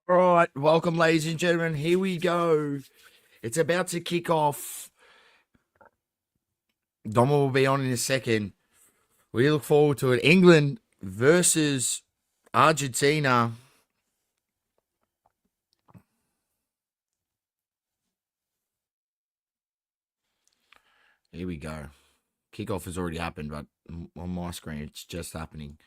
All right, welcome, ladies and gentlemen. Here we go. It's about to kick off. Doma will be on in a second. We look forward to it. England versus Argentina. Here we go. Kickoff has already happened, but on my screen, it's just happening.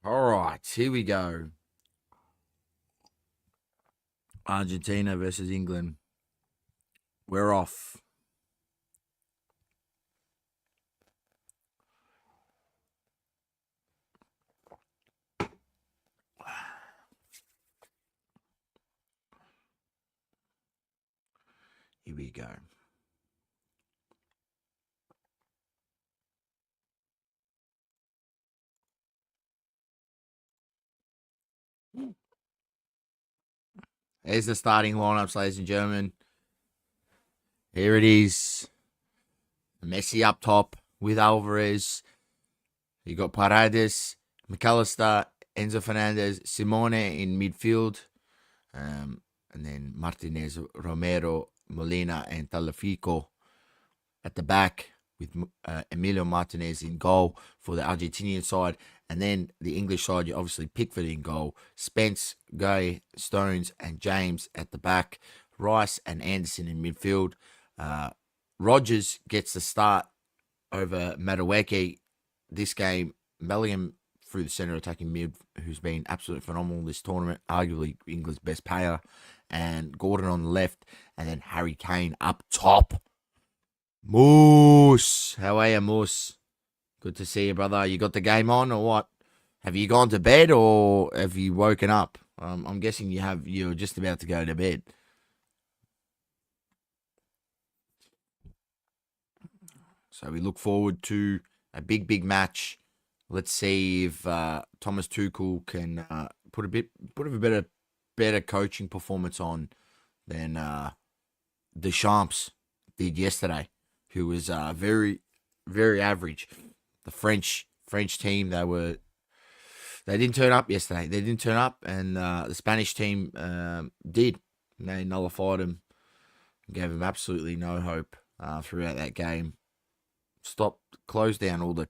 All right, here we go. Argentina versus England. We're off. Here we go. There's the starting lineups, ladies and gentlemen. Here it is. Messi up top with Alvarez. You got Paredes, McAllister, Enzo Fernandez, Simone in midfield. And then Martinez, Romero, Molina, and Talafico at the back with Emilio Martinez in goal for the Argentinian side. And then the English side, you obviously Pickford in goal. Spence, Gay, Stones, and James at the back. Rice and Anderson in midfield. Rogers gets the start over Madueke this game. Bellingham through the centre attacking mid, who's been absolutely phenomenal this tournament, arguably England's best player, and Gordon on the left, and then Harry Kane up top. Moose, how are you, Moose? Good to see you, brother. You got the game on or what? Have you gone to bed or have you woken up? I'm guessing you're just about to go to bed. So we look forward to a big match. Let's see if Thomas Tuchel can put a better coaching performance on than Deschamps did yesterday, who was very average. The French team, they didn't turn up yesterday. They didn't turn up, and the Spanish team did. They nullified them, gave them absolutely no hope throughout that game. Closed down all the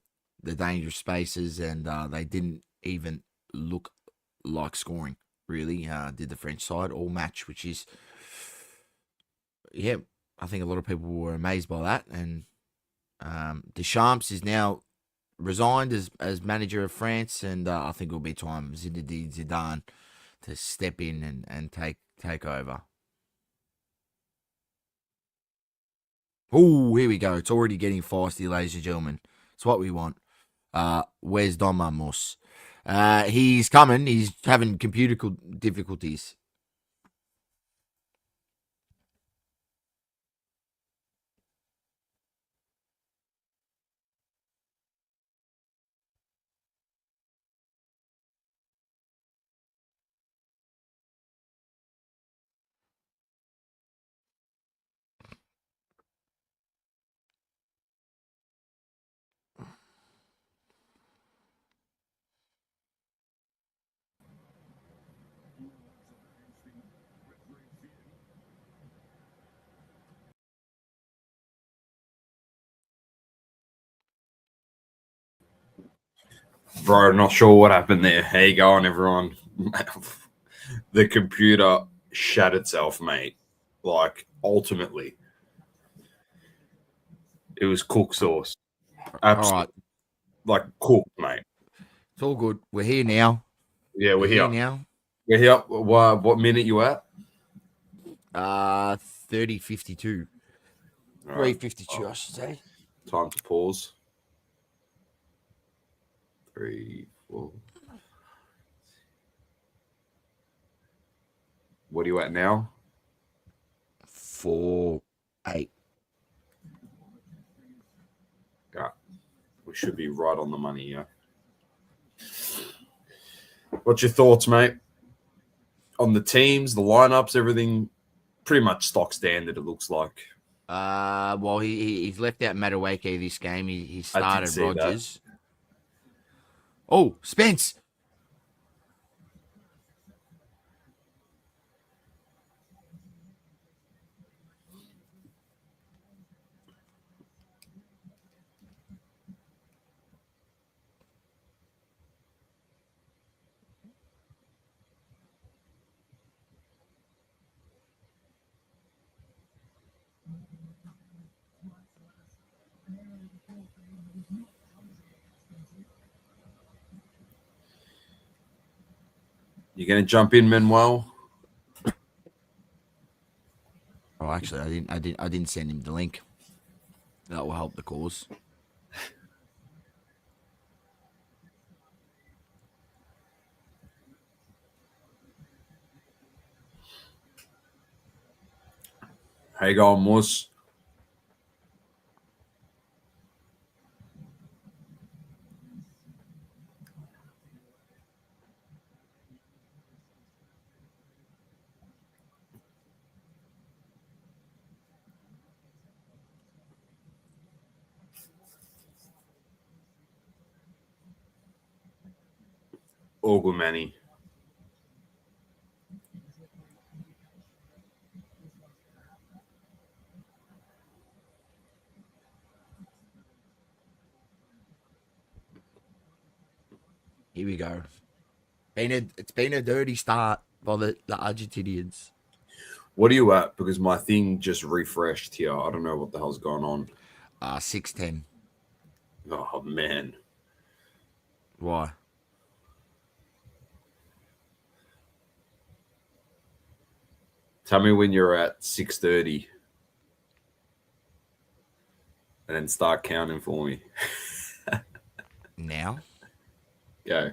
dangerous spaces, and they didn't even look like scoring, really, did the French side all match, which is, yeah, I think a lot of people were amazed by that. And Deschamps is now resigned as manager of France, and I think it'll be time Zinedine Zidane to step in and take over. Oh, here we go. It's already getting feisty, ladies and gentlemen. It's what we want. Where's Don Mamos? He's coming. He's having computer difficulties. Bro, not sure what happened there. How you going, everyone? The computer shat itself, mate. Like, ultimately. It was cook sauce. All right. Like, cooked, mate. It's all good. We're here now. Yeah, we're here. now. We're here. What minute you at? 30:52. All right. 3:52, I should say. Time to pause. 3, 4. What are you at now? 4:08. Yeah. We should be right on the money, yeah. What's your thoughts, mate? On the teams, the lineups, everything pretty much stock standard, it looks like. Well, he's left out Madueke this game. He I did started see that. Rogers. Oh, Spence. You going to jump in, Manuel? Oh, actually, I didn't send him the link. That will help the cause. How you going, Moose? All good, Manny. Here we go. It's been a dirty start by the Argentinians. What are you at? Because my thing just refreshed here. I don't know what the hell's going on. 6-10. Oh, man. Why? Tell me when you're at 6:30 and then start counting for me. Now? Go.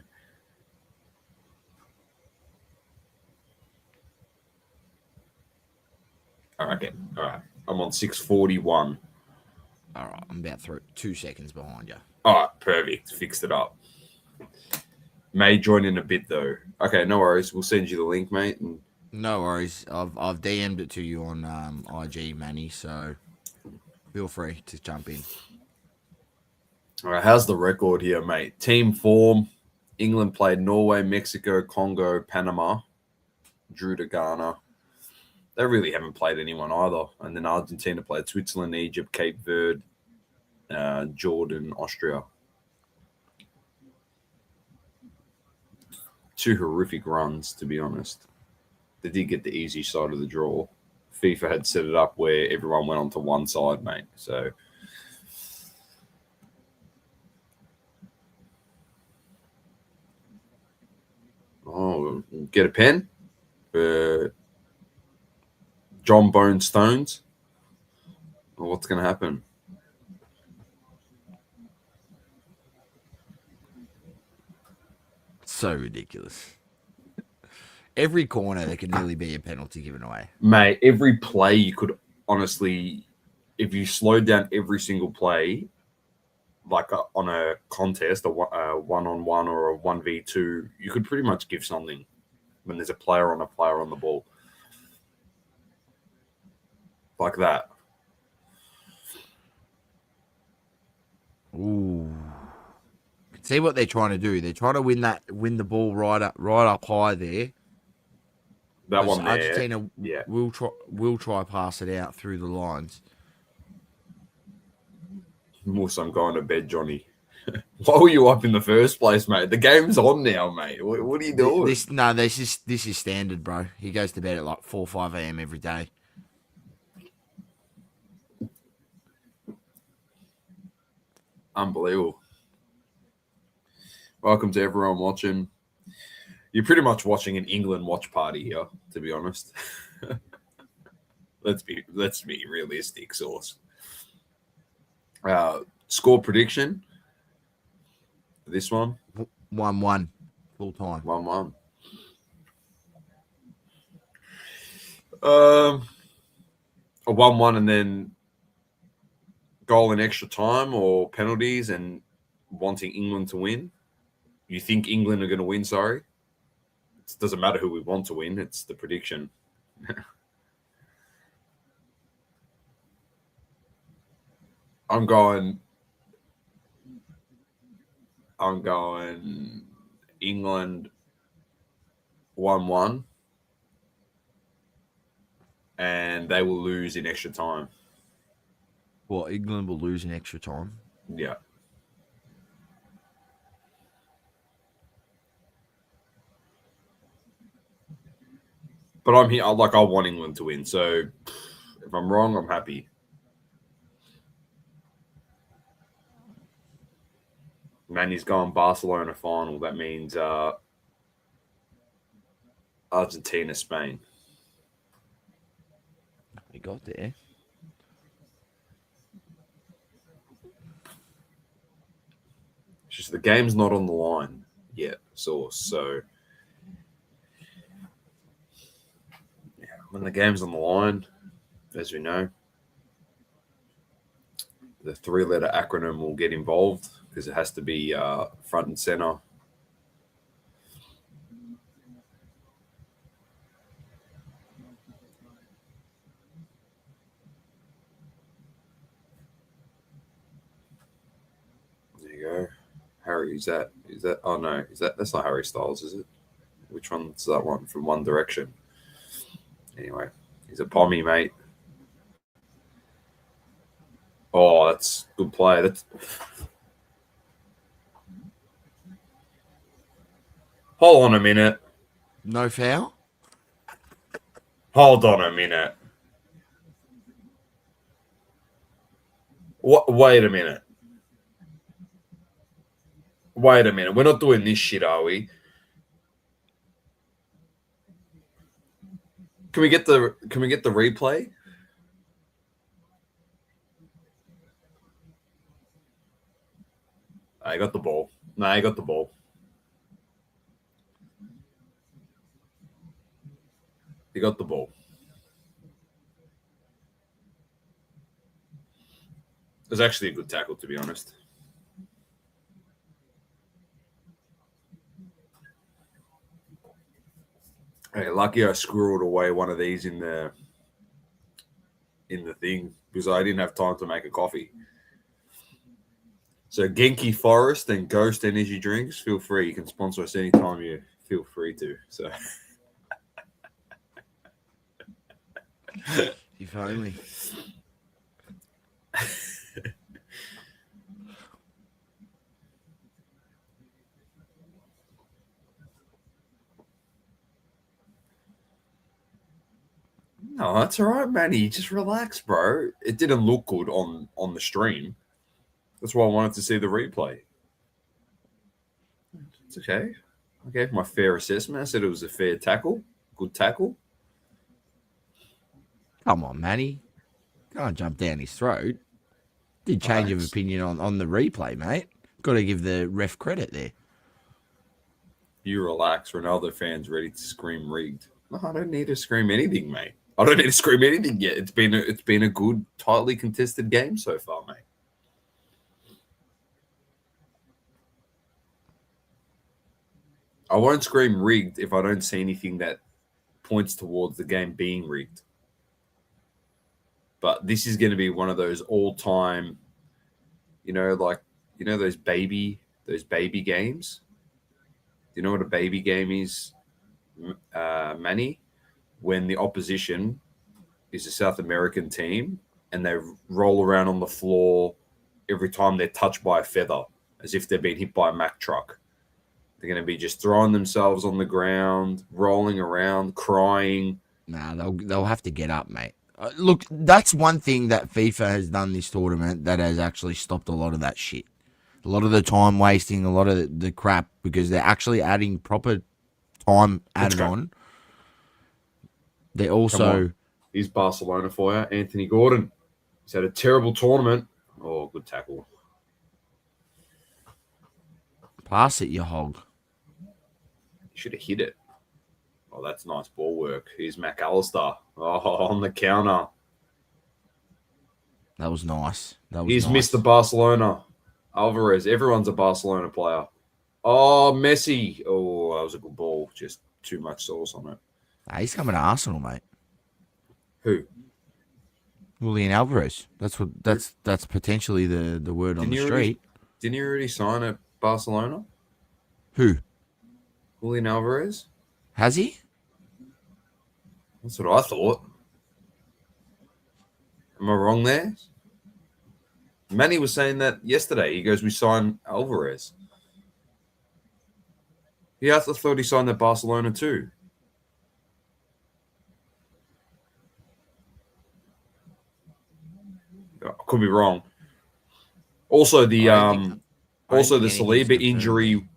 All right, okay. All right. I'm on 6:41. All right, I'm about 2 seconds behind you. All right, perfect. Fixed it up. May join in a bit though. Okay, no worries. We'll send you the link, mate. And No worries. I've DM'd it to you on IG, Manny. So feel free to jump in. all right, how's the record here, mate? Team form: England played Norway, Mexico, Congo, Panama, drew to Ghana. They really haven't played anyone either. And then Argentina played Switzerland, Egypt, Cape Verde, Jordan, Austria. Two horrific runs, to be honest. They did get the easy side of the draw. FIFA had set it up where everyone went onto one side, mate. So, get a pen for John Bone Stones. Well, what's going to happen? So ridiculous. Every corner, there could nearly be a penalty given away. Mate, every play you could honestly, if you slowed down every single play, like on a contest, a one-on-one or a 1v2, you could pretty much give something when there's a player on the ball. Like that. Ooh. See what they're trying to do. They're trying to win the ball right up high there. That one there. Argentina Yeah. will try pass it out through the lines. Moose, I'm going to bed, Johnny. Why were you up in the first place, mate? The game's on now, mate. What are you doing? This is standard, bro. He goes to bed at like 4 or 5 a.m. every day. Unbelievable. Welcome to everyone watching. You're pretty much watching an England watch party here, to be honest. Let's be realistic, Source. Score prediction for this one? 1-1 full time. 1-1. A 1-1 and then goal in extra time or penalties and wanting England to win. You think England are going to win, sorry? It doesn't matter who we want to win. It's the prediction. I'm going England 1-1, and they will lose in extra time. Well, England will lose in extra time. Yeah. But I'm here. I want England to win. So if I'm wrong, I'm happy. Manny's going Barcelona final. That means Argentina, Spain. We got there. It's just the game's not on the line yet, so yeah, when the game's on the line, as we know, the 3-letter acronym will get involved because it has to be front and center. There you go. Harry, is that? Oh no, that's not Harry Styles, is it? Which one's that one from One Direction? Anyway, he's a pommy, mate. Oh, that's good play. That's hold on a minute. No foul? Hold on a minute. What? Wait a minute. Wait a minute. We're not doing this shit, are we? Can we get the replay? I got the ball. No, I got the ball. He got the ball. It was actually a good tackle, to be honest. Hey, lucky I squirreled away one of these in the thing because I didn't have time to make a coffee. So Genki Forest and Ghost Energy Drinks, feel free. You can sponsor us anytime you feel free to. So If only. No, that's all right, Manny. Just relax, bro. It didn't look good on the stream. That's why I wanted to see the replay. It's okay. I gave my fair assessment. I said it was a fair tackle. Good tackle. Come on, Manny. Can't jump down his throat. Did change of opinion on the replay, mate. Got to give the ref credit there. You relax. Ronaldo fans ready to scream rigged. No, I don't need to scream anything, mate. I don't need to scream anything yet. It's been a good, tightly contested game so far, mate. I won't scream rigged if I don't see anything that points towards the game being rigged. But this is going to be one of those all-time, those baby games. Do you know what a baby game is, Manny? When the opposition is a South American team and they roll around on the floor every time they're touched by a feather, as if they've been hit by a Mack truck. They're going to be just throwing themselves on the ground, rolling around, crying. Nah, they'll have to get up, mate. Look, that's one thing that FIFA has done this tournament that has actually stopped a lot of that shit. A lot of the time wasting, a lot of the crap, because they're actually adding proper time added on. They also... He's Barcelona for you. Anthony Gordon. He's had a terrible tournament. Oh, good tackle. Pass it, you hog. You should have hit it. Oh, that's nice ball work. Here's McAllister. Oh, on the counter. That was nice. He's Mr. Barcelona. Alvarez. Everyone's a Barcelona player. Oh, Messi. Oh, that was a good ball. Just too much sauce on it. He's coming to Arsenal, mate. Who? Julian Alvarez. That's potentially the word on Didn't the you already street. didn't you already sign at Barcelona? Who Julian Alvarez? has he? That's what I thought. Am I wrong there? Manny was saying that yesterday. He goes, "We signed Alvarez." Yeah, I thought he signed at Barcelona too. I could be wrong. Also, the I don't think anything's Saliba confirmed there. injury.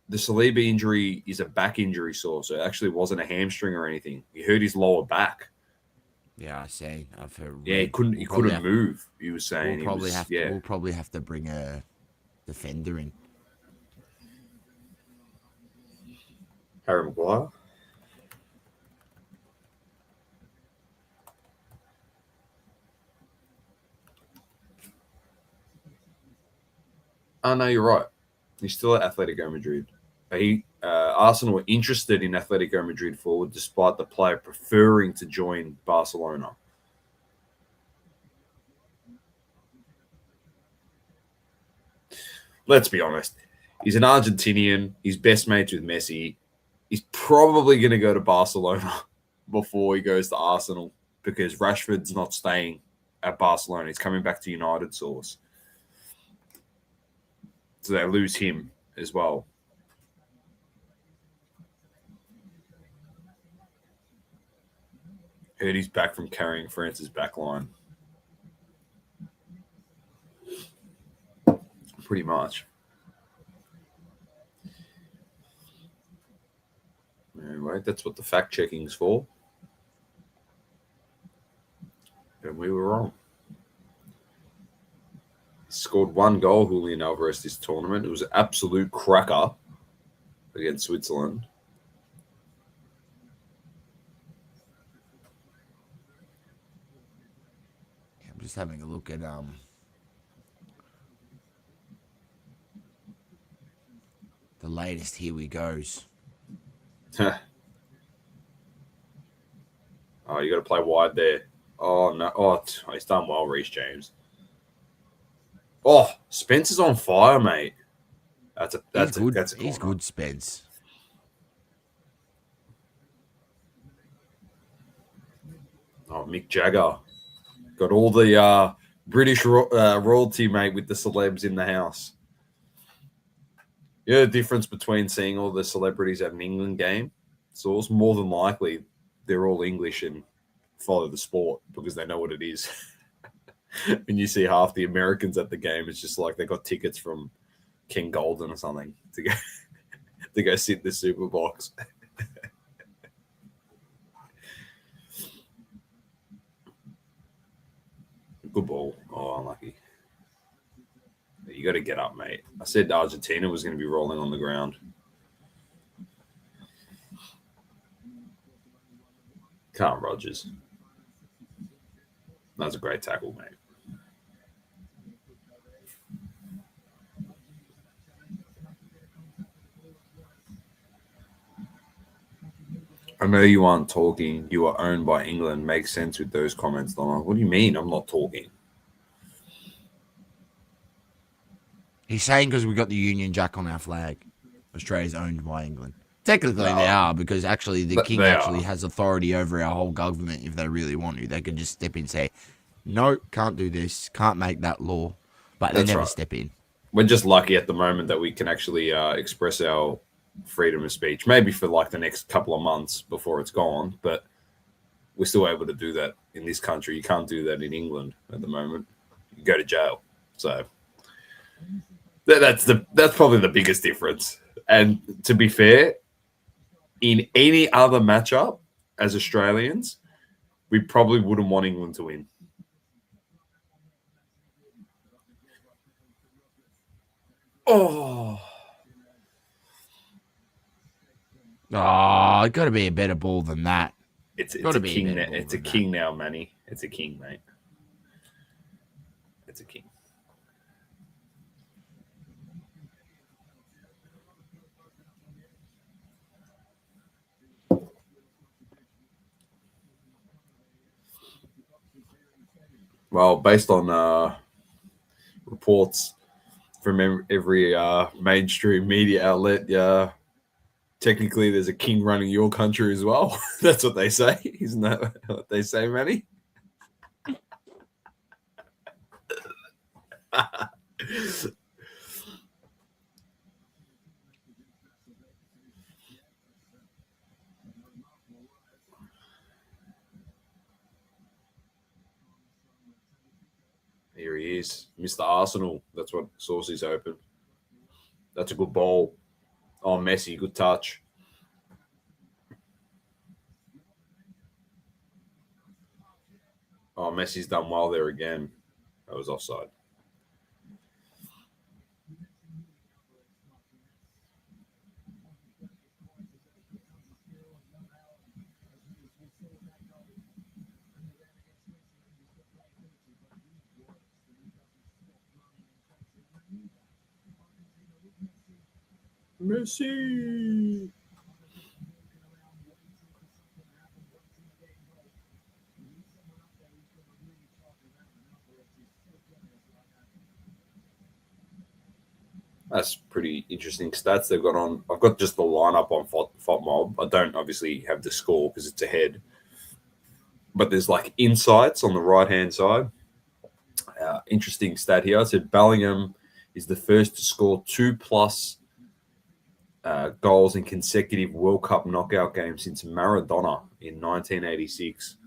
The Saliba injury is a back injury sore, so it actually wasn't a hamstring or anything. He hurt his lower back. Yeah, I see. I've Yeah, he read. couldn't. He We'll probably couldn't have. move. He was saying he was. Yeah, We'll probably have to bring a defender in. Harry Maguire. Oh no, you're right. He's still at Atletico Madrid. Arsenal were interested in Atletico Madrid forward, despite the player preferring to join Barcelona. Let's be honest. He's an Argentinian. He's best mates with Messi. He's probably going to go to Barcelona before he goes to Arsenal because Rashford's not staying at Barcelona. He's coming back to United source. So they lose him as well. Heard he's back from carrying France's back line. Pretty much. Anyway, that's what the fact checking's for. And we were wrong. He scored one goal, Julian Alvarez, this tournament. It was an absolute cracker against Switzerland. I'm just having a look at the latest. Here we goes. Oh, you got to play wide there. Oh no! Oh, he's done well, Reece James. Oh, Spencer's on fire, mate. He's good. That's a He's corner. good, Spence. Oh, Mick Jagger got all the British royalty, mate, with the celebs in the house. You know the difference between seeing all the celebrities at an England game? So it's more than likely they're all English and follow the sport because they know what it is. When you see half the Americans at the game, it's just like they got tickets from King Golden or something to go sit in the super box. Good ball. Oh, unlucky. You got to get up, mate. I said Argentina was going to be rolling on the ground. Carl Rogers. That was a great tackle, mate. I know you aren't talking. You are owned by England. Makes sense with those comments, Lama. What do you mean I'm not talking? He's saying because we got the Union Jack on our flag, Australia's owned by England. Technically, they are because actually the king actually has authority over our whole government. If they really want to, they can just step in and say, "No, can't do this. Can't make that law." But they never step in. We're just lucky at the moment that we can actually express our freedom of speech. Maybe for like the next couple of months before it's gone, but we're still able to do that in this country. You can't do that in England at the moment. You go to jail. So that's probably the biggest difference. And to be fair, in any other matchup as Australians, we probably wouldn't want England to win. Oh, Oh, got to be a better ball than that. it's a king. It's a king now, Manny. It's a king, mate. It's a king. Well, based on reports from every mainstream media outlet, technically there's a king running your country as well. That's what they say. Isn't that what they say, Manny? Here he is, Mr. Arsenal. That's what sources open. That's a good ball. Oh, Messi, good touch. Oh, Messi's done well there again. That was offside. Messi. That's pretty interesting stats they've got on. I've got just the lineup on FOTMob. I don't obviously have the score because it's ahead. But there's like insights on the right hand side. Interesting stat here. I said Bellingham is the first to score 2+ goals in consecutive World Cup knockout games since Maradona in 1986.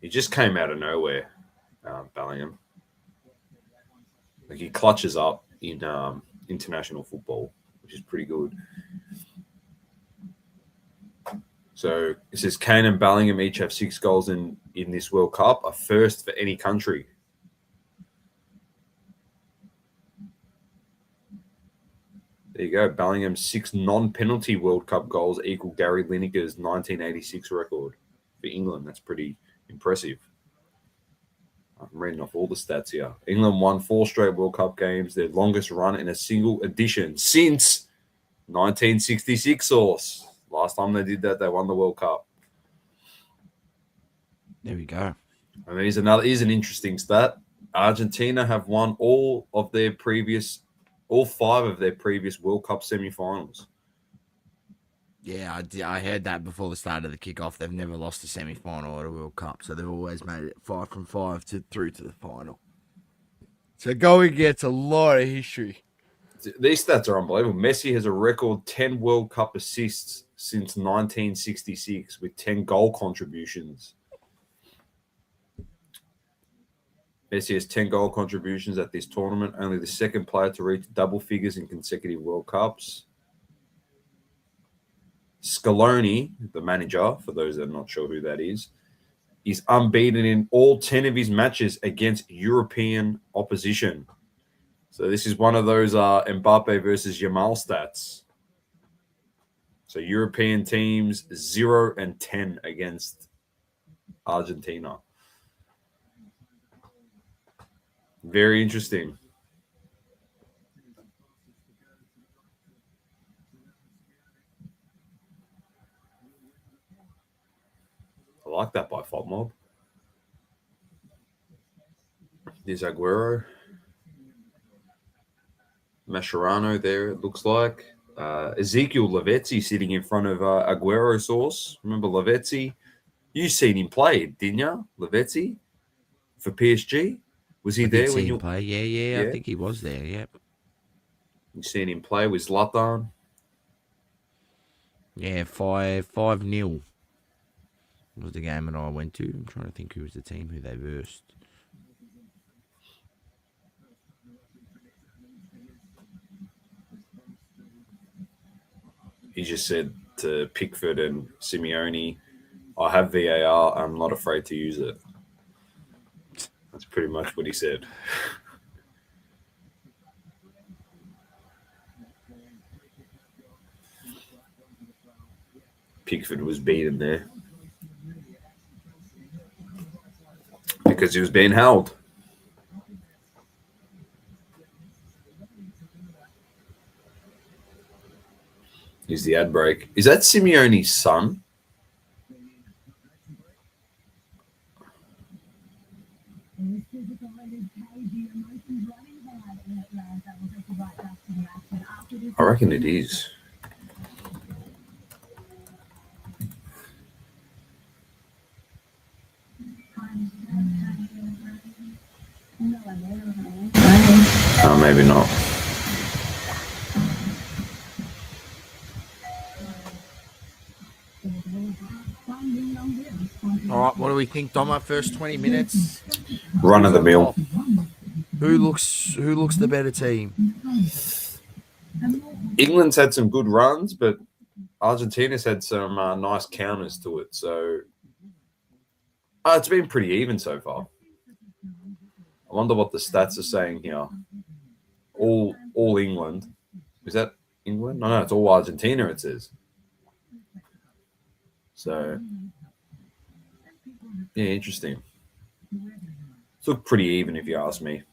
He just came out of nowhere, Bellingham. Like he clutches up in international football, which is pretty good. So it says Kane and Bellingham each have 6 goals in this World Cup, a first for any country. There you go. Bellingham's 6 non-penalty World Cup goals equal Gary Lineker's 1986 record for England. That's pretty impressive. I'm reading off all the stats here. England won 4 straight World Cup games, their longest run in a single edition since 1966 source. Last time they did that, they won the World Cup. There we go. And here's an interesting stat. Argentina have won all 5 of their previous World Cup semi-finals. Yeah, I heard that before the start of the kickoff. They've never lost a semi-final at a World Cup, so they've always made it 5 from 5 through to the final. So going gets a lot of history. These stats are unbelievable. Messi has a record 10 World Cup assists since 1966 with 10 goal contributions. Messi has 10 goal contributions at this tournament, only the second player to reach double figures in consecutive World Cups. Scaloni, the manager, for those that are not sure who that is unbeaten in all 10 of his matches against European opposition. So this is one of those Mbappe versus Yamal stats. So European teams 0-10 against Argentina. Very interesting. I like that by FOTMob. There's Aguero. Mascherano there, it looks like. Ezekiel Lavezzi sitting in front of Aguero source. Remember Lavezzi? You seen him play, didn't you? Lavezzi for PSG? Was he there when you play? Yeah, I think he was there, yep. You seen him play with Zlatan? Yeah, 5-0 was the game that I went to. I'm trying to think who was the team who they versed. He just said to Pickford and Simeone, I have VAR, I'm not afraid to use it. That's pretty much what he said. Pickford was beaten there because he was being held. Here's the ad break. Is that Simeone's son? I reckon it is. Oh, maybe not. All right, what do we think, Dom? Our first 20 minutes. Run of the mill. Who looks the better team? England's had some good runs, but Argentina's had some nice counters to it. So it's been pretty even so far. I wonder what the stats are saying here. All England. Is that England? No, it's all Argentina, it says. So, yeah, interesting. It's looked pretty even if you ask me.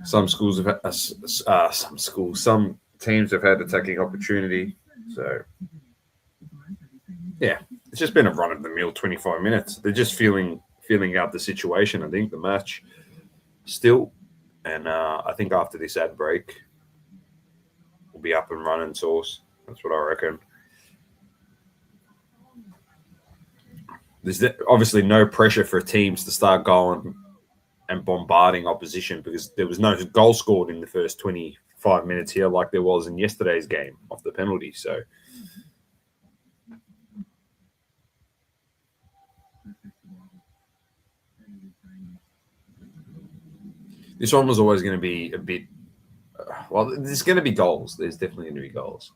Some schools have had, some teams have had attacking opportunity. So, yeah, it's just been a run of the mill 25 minutes. They're just feeling out the situation, I think, the match still. And I think after this ad break, we'll be up and running, Source. That's what I reckon. There's obviously no pressure for teams to start going and bombarding opposition because there was no goal scored in the first 25 minutes here like there was in yesterday's game off the penalty. So this one was always going to be a bit well, there's going to be goals. There's definitely going to be goals.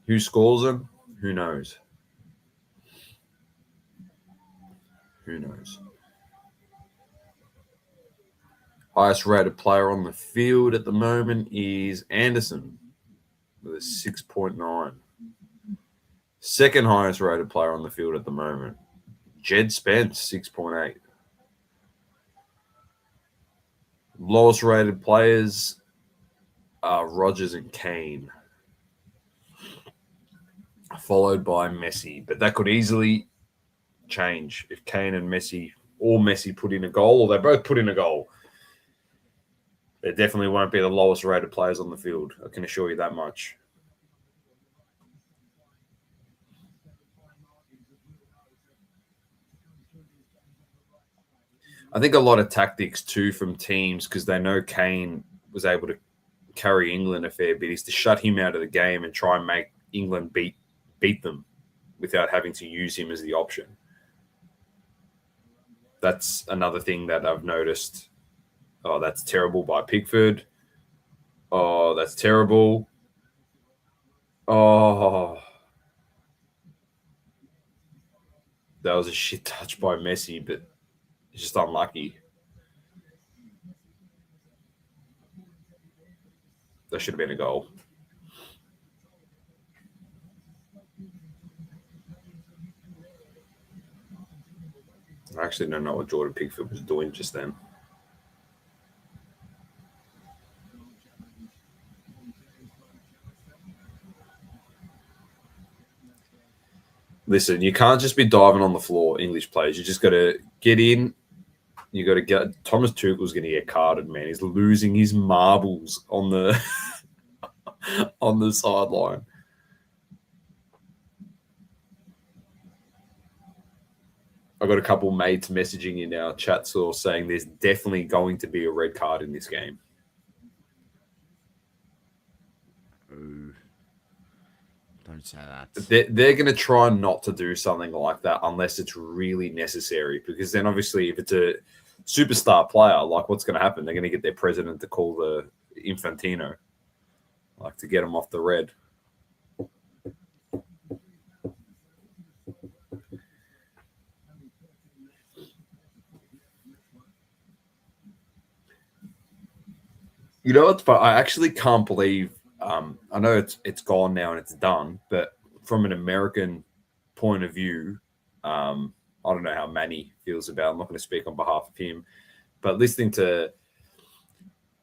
Who scores them? Who knows? Who knows? Highest rated player on the field at the moment is Anderson with a 6.9. Second highest rated player on the field at the moment, Jed Spence, 6.8. Lowest rated players are Rodgers and Kane, followed by Messi. But that could easily change if Kane and Messi or Messi put in a goal or they both put in a goal. They definitely won't be the lowest rated players on the field. I can assure you that much. I think a lot of tactics too from teams because they know Kane was able to carry England a fair bit is to shut him out of the game and try and make England beat them without having to use him as the option. That's another thing that I've noticed. Oh, that's terrible by Pickford. Oh, that's terrible. Oh, that was a shit touch by Messi, but it's just unlucky. That should have been a goal. I actually don't know what Jordan Pickford was doing just then. Listen, you can't just be diving on the floor, English players. You just got to get in. You got to get. Thomas Tuchel's going to get carded, man. He's losing his marbles on the on the sideline. I got a couple mates messaging in our chat source saying there's definitely going to be a red card in this game. Ooh. Don't say that. They're going to try not to do something like that unless it's really necessary. Because then, obviously, if it's a superstar player, like what's going to happen? They're going to get their president to call the Infantino, like to get him off the red. You know what's funny? I actually can't believe. I know it's gone now and it's done, but from an American point of view, I don't know how Manny feels about it. I'm not going to speak on behalf of him, but listening to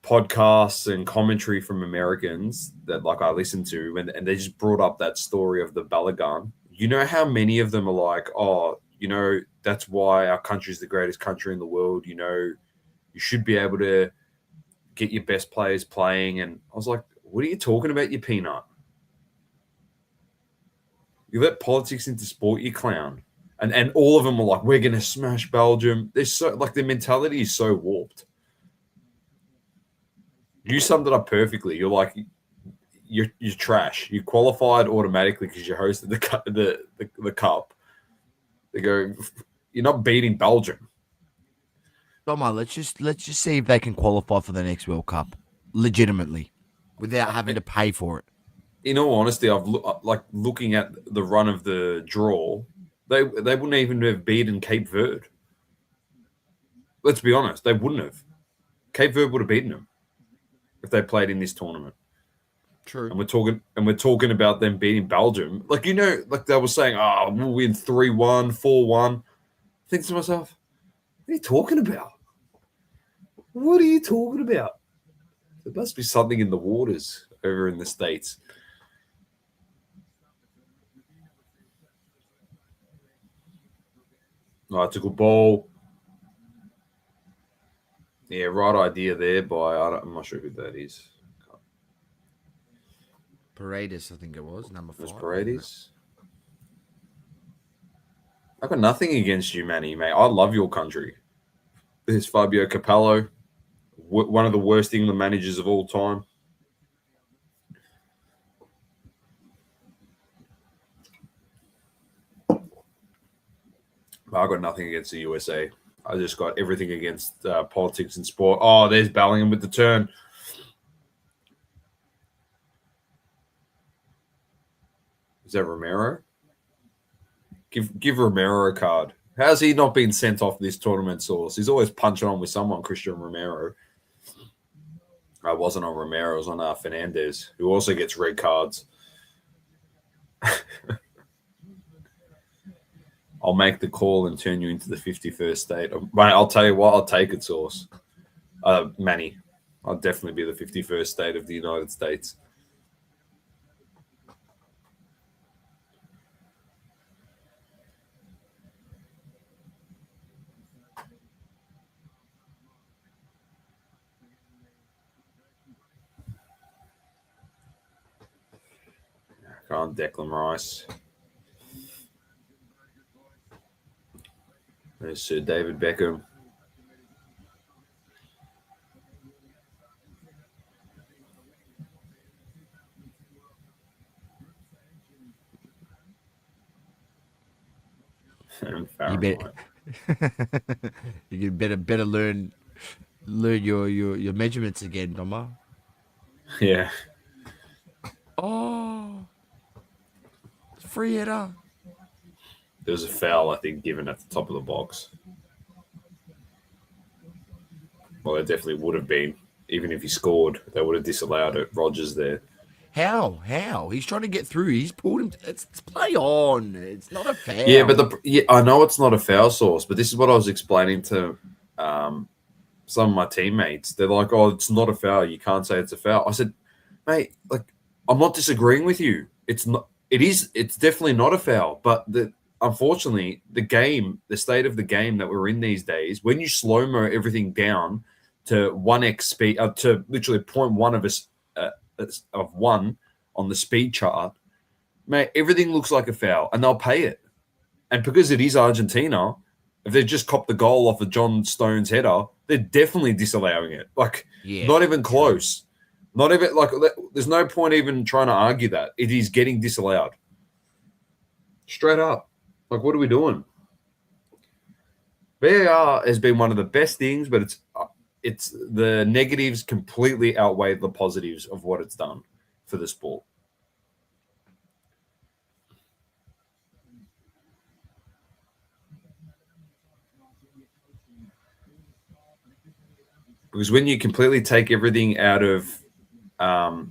podcasts and commentary from Americans that like I listen to, and they just brought up that story of the Balagan. You know how many of them are like, oh, that's why our country is the greatest country in the world. You should be able to get your best players playing. And I was like, what are you talking about, you peanut? You let politics into sport, you clown. And all of them were like, we're going to smash Belgium. They're so, like, their mentality is so warped. You summed it up perfectly. You're like, you're trash. You qualified automatically because you hosted the cup. They go, you're not beating Belgium. Doma, let's just see if they can qualify for the next World Cup legitimately, without having to pay for it. In all honesty, looking at the run of the draw, they wouldn't even have beaten Cape Verde. Let's be honest, they wouldn't have. Cape Verde would have beaten them if they played in this tournament. True. And we're talking about them beating Belgium. Like they were saying, we'll win 3-1, 4-1. I think to myself, what are you talking about? What are you talking about? There must be something in the waters over in the States. Oh, it's a good ball. Yeah, right idea there by, I'm not sure who that is. Paredes, I think it was, number 5. It was Paredes. I've got nothing against you, Manny, mate. I love your country. There's Fabio Capello, one of the worst England managers of all time. I've got nothing against the USA. I just got everything against politics and sport. Oh, there's Bellingham with the turn. Is that Romero? Give Romero a card. How's he not been sent off this tournament, Source? He's always punching on with someone, Christian Romero. I wasn't on Romero. I was on Fernandez, who also gets red cards. I'll make the call and turn you into the 51st state. Mate, I'll tell you what, I'll take it, Source. Manny, I'll definitely be the 51st state of the United States. Go on, Declan Rice. There's Sir David Beckham. You better learn your measurements again, Doma. Yeah. Oh, free header. There was a foul, I think, given at the top of the box. Well, there definitely would have been. Even if he scored, they would have disallowed it. Rodgers there. How? He's trying to get through. He's pulled him. It's play on. It's not a foul. Yeah, but I know it's not a foul, Source, but this is what I was explaining to some of my teammates. They're like, "Oh, it's not a foul. You can't say it's a foul." I said, "Mate, like, I'm not disagreeing with you. It's not. It is. It's definitely not a foul. But unfortunately, the state of the game that we're in these days, when you slow mo everything down to 1x speed, to literally 0.1 of 1 on the speed chart, mate, everything looks like a foul, and they'll pay it. And because it is Argentina, if they just copped the goal off of John Stones' header, they're definitely disallowing it. Like, not even close. Not even, like, there's no point even trying to argue that. It is getting disallowed. Straight up. Like, what are we doing? VAR has been one of the best things, but it's the negatives completely outweigh the positives of what it's done for the sport. Because when you completely take everything out of the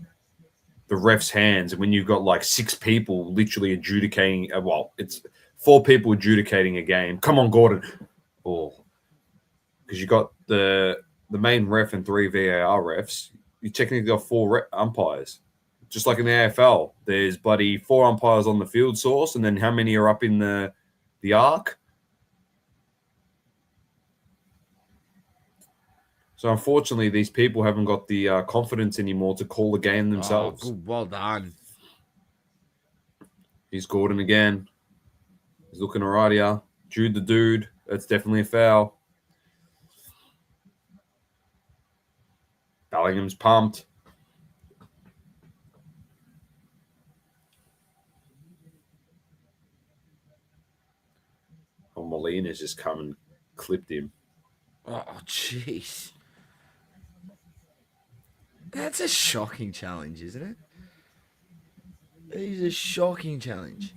ref's hands, and when you've got like 6 people literally adjudicating, it's 4 people adjudicating a game. Come on, Gordon. Oh, because you got the main ref and 3 VAR refs. You technically got 4 umpires. Just like in the AFL, there's bloody 4 umpires on the field, Source, and then how many are up in the arc? So unfortunately, these people haven't got the confidence anymore to call the game themselves. Oh, good. Well done. He's Gordon again. He's looking all right here. Jude the dude. That's definitely a foul. Bellingham's pumped. Oh, Molina's just come and clipped him. Oh, jeez. That's a shocking challenge, isn't it? It is a shocking challenge.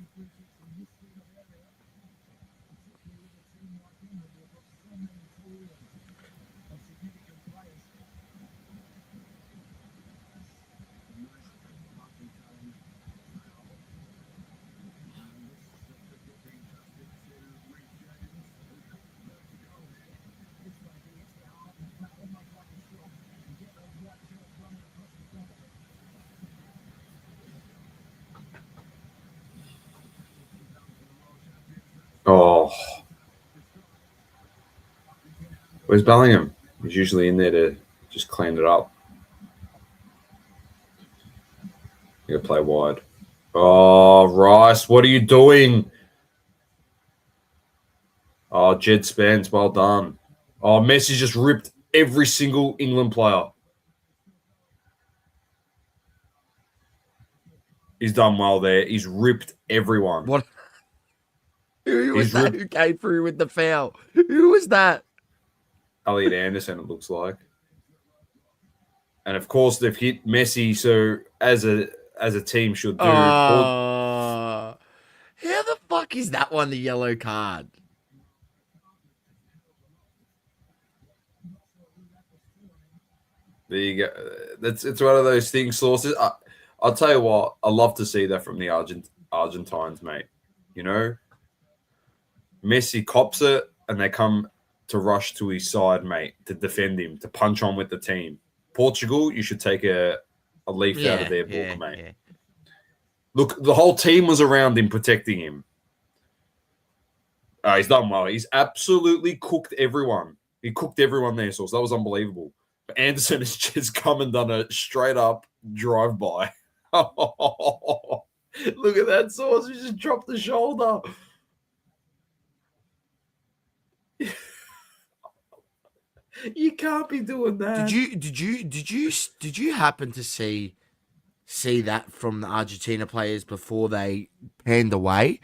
Oh. Where's Bellingham? He's usually in there to just clean it up. You gotta play wide. Oh, Rice, what are you doing? Oh, Jed Spence, well done. Oh, Messi just ripped every single England player. He's done well there. He's ripped everyone. What? Who was that who came through with the foul? Who was that? Elliot Anderson, it looks like. And of course, they've hit Messi. So as a team should do. How the fuck is that one the yellow card? There you go. It's one of those things. Sources. I'll tell you what. I love to see that from the Argentines, mate. You know, Messi cops it, and they come to rush to his side, mate, to defend him, to punch on with the team. Portugal, you should take a leaf out of their book, mate. Yeah. Look, the whole team was around him, protecting him. He's done well. He's absolutely cooked everyone. He cooked everyone there, so that was unbelievable. But Anderson has just come and done a straight-up drive-by. Look at that, Sauce. He just dropped the shoulder. You can't be doing that. Did you happen to see that from the Argentina players before they panned away?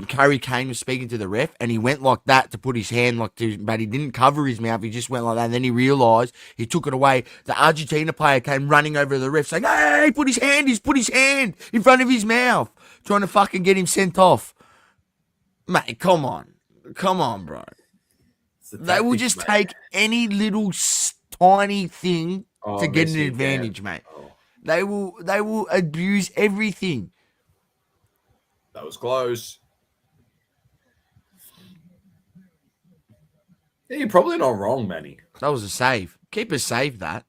Harry Kane was speaking to the ref, and he went like that to put his hand but he didn't cover his mouth. He just went like that, and then he realised he took it away. The Argentina player came running over to the ref saying, "Hey, he's put his hand in front of his mouth, trying to fucking get him sent off." Mate, come on, bro. They will just take any little tiny thing to get an advantage, mate. Oh. They will abuse everything. That was close. Yeah, you're probably not wrong, Manny. That was a save. Keeper saved that.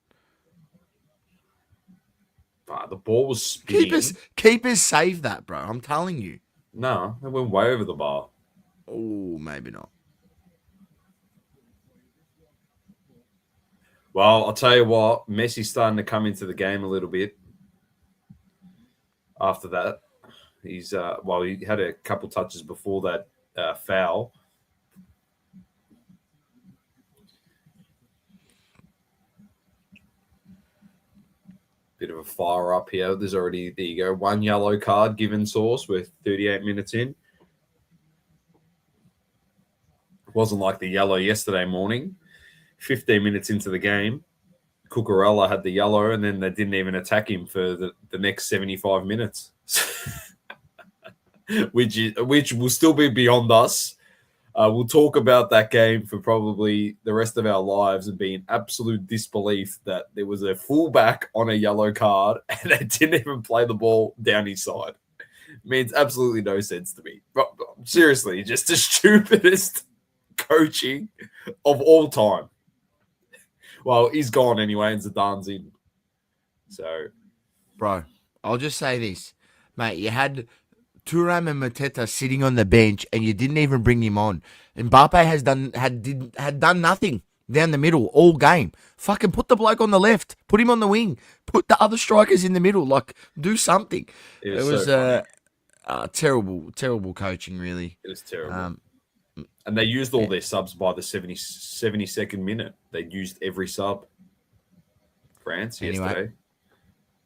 The ball was spinning. Keepers saved that, bro. I'm telling you. No, it went way over the bar. Oh, maybe not. Well, I'll tell you what, Messi's starting to come into the game a little bit after that. He's he had a couple touches before that foul. Bit of a fire up here. There's already, there you go, one yellow card given Source with 38 minutes in. It wasn't like the yellow yesterday morning. 15 minutes into the game, Cucurella had the yellow, and then they didn't even attack him for the next 75 minutes, which will still be beyond us. We'll talk about that game for probably the rest of our lives and be in absolute disbelief that there was a fullback on a yellow card and they didn't even play the ball down his side. It means absolutely no sense to me. But seriously, just the stupidest coaching of all time. Well, he's gone anyway, and Zidane's in. So, bro, I'll just say this, mate. You had Thuram and Mateta sitting on the bench, and you didn't even bring him on. Mbappe had done nothing. down the middle all game. Fucking put the bloke on the left. Put him on the wing. Put the other strikers in the middle. Like, do something. It was so funny. Terrible coaching, really. It was terrible. Um, And they used all their subs by the 72nd minute. They used every sub. France yesterday.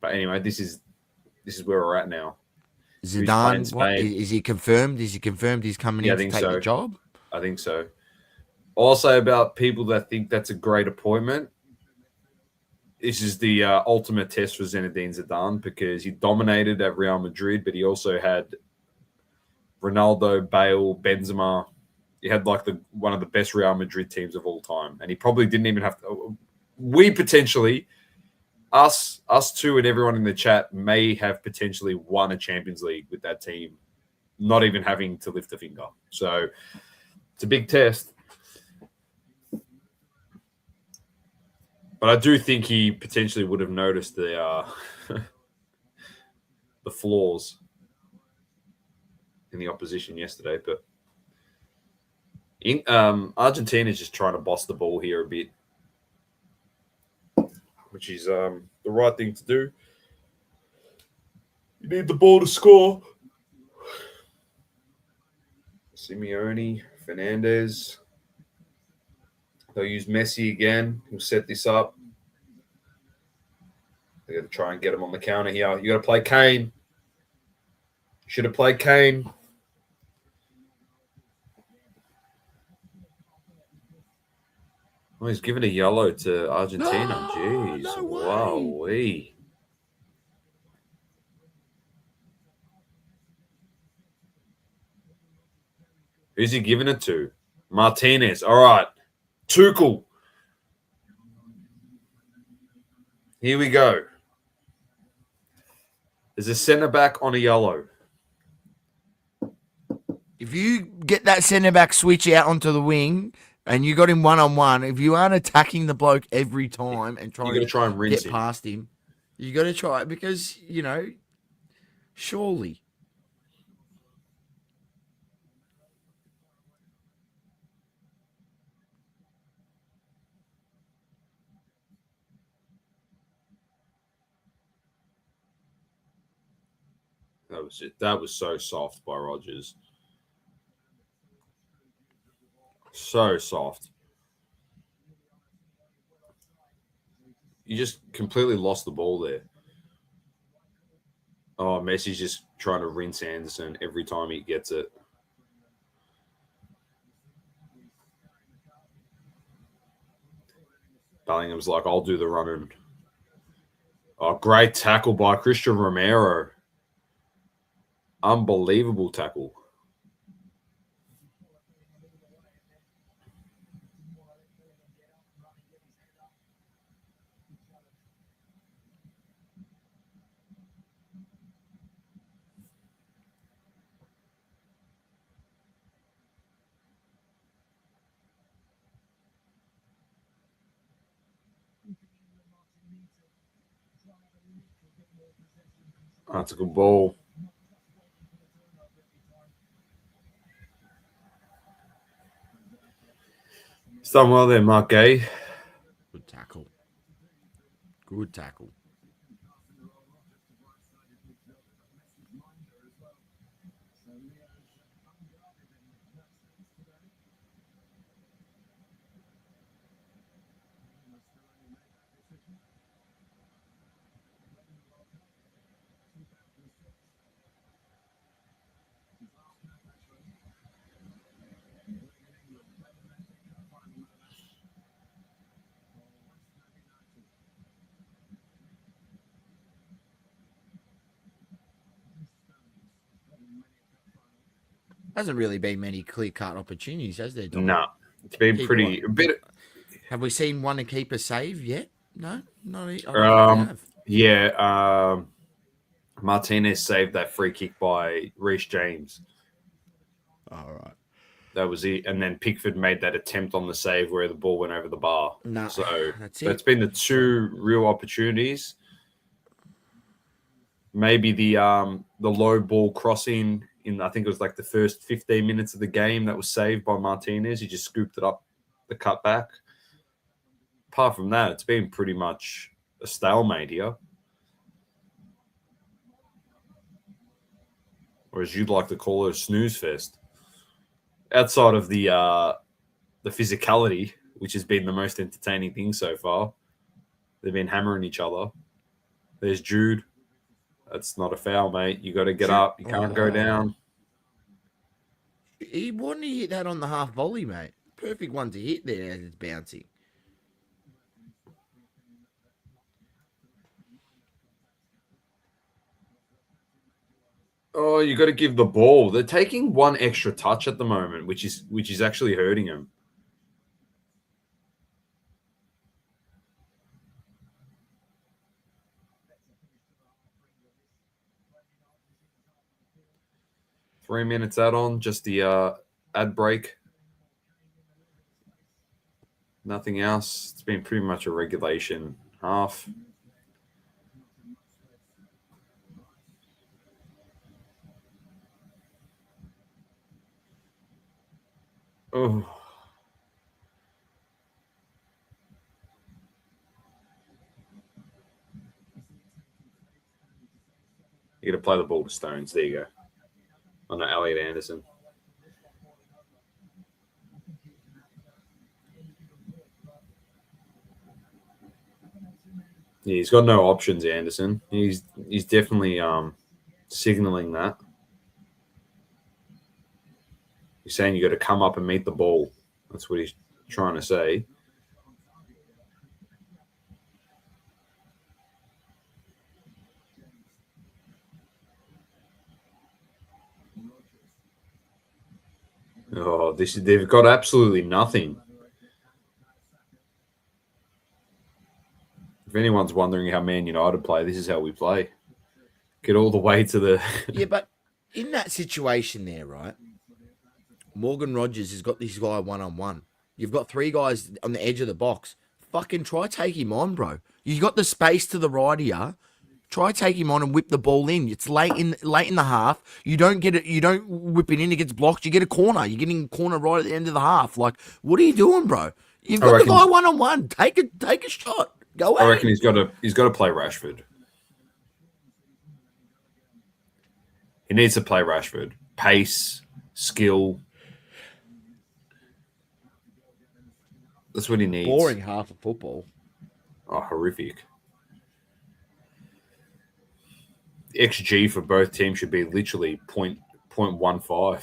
But anyway, this is where we're at now. Zidane, is he confirmed? Is he confirmed he's coming in to take the job? I think so. Also, about people that think that's a great appointment, this is the ultimate test for Zinedine Zidane because he dominated at Real Madrid, but he also had Ronaldo, Bale, Benzema. He had like one of the best Real Madrid teams of all time, and he probably didn't even have to. We potentially, us two, and everyone in the chat may have potentially won a Champions League with that team, not even having to lift a finger. So it's a big test. But I do think he potentially would have noticed the the flaws in the opposition yesterday. But Argentina is just trying to boss the ball here a bit, which is the right thing to do. You need the ball to score. Simeone, Fernandez. They'll use Messi again. He'll set this up. They're going to try and get him on the counter here. You got to play Kane. Should have played Kane. Oh, he's given a yellow to Argentina. Jeez. No way. Wow-wee. Who's he giving it to? Martinez. All right. Tuchel. Here we go. There's a centre-back on a yellow. If you get that centre-back switch out onto the wing and you got him one-on-one, if you aren't attacking the bloke every time and trying to rinse get past him, you got to try it because, surely. That was so soft by Rodgers. So soft. You just completely lost the ball there. Oh, Messi's just trying to rinse Anderson every time he gets it. Bellingham's like, I'll do the running. Oh, great tackle by Christian Romero. Unbelievable tackle. That's a good ball. It's done well there, Mark Gay. Good tackle. Good tackle. Hasn't really been many clear-cut opportunities, has there, Dom? No, it's been pretty a bit. Have we seen one to keep a save yet? No, not. I don't think we have. Yeah, Martinez saved that free kick by Reece James. All right. That was it. And then Pickford made that attempt on the save where the ball went over the bar. No, so that's been the two real opportunities. Maybe the low ball crossing in, I think it was like the first 15 minutes of the game that was saved by Martinez. He just scooped it up the cutback. apart from that, it's been pretty much a stalemate here. Or as you'd like to call it, a snooze fest. Outside of the physicality, which has been the most entertaining thing so far, they've been hammering each other. There's Jude. That's not a foul, mate. You got to get up. You can't go down. Why didn't he hit that on the half volley, mate? Perfect one to hit there as it's bouncing. Oh, you got to give the ball. They're taking one extra touch at the moment, which is actually hurting them. Three minutes add on, just the ad break. Nothing else. It's been pretty much a regulation half. Oh. You got to play the ball to Stones. There you go. On the Elliot Anderson. Yeah, he's got no options, Anderson. He's definitely signaling that. He's saying you got to come up and meet the ball. That's what he's trying to say. Oh, they've got absolutely nothing. If anyone's wondering how Man United play, this is how we play. Get all the way to the Yeah, but in that situation there, right? Morgan Rogers has got this guy one-on-one. You've got three guys on the edge of the box. Fucking try take him on, bro. You got the space to the right here. Try take him on and whip the ball in. It's late in the half. You don't get it. You don't whip it in. It gets blocked. You get a corner. You're getting a corner right at the end of the half. Like, what are you doing, bro? You've got the guy one-on-one. Take a shot. Go I ahead. reckon he's got to play Rashford. He needs to play Rashford. Pace, skill. That's what he needs. Boring half of football. Oh, horrific. XG for both teams should be literally 0.15.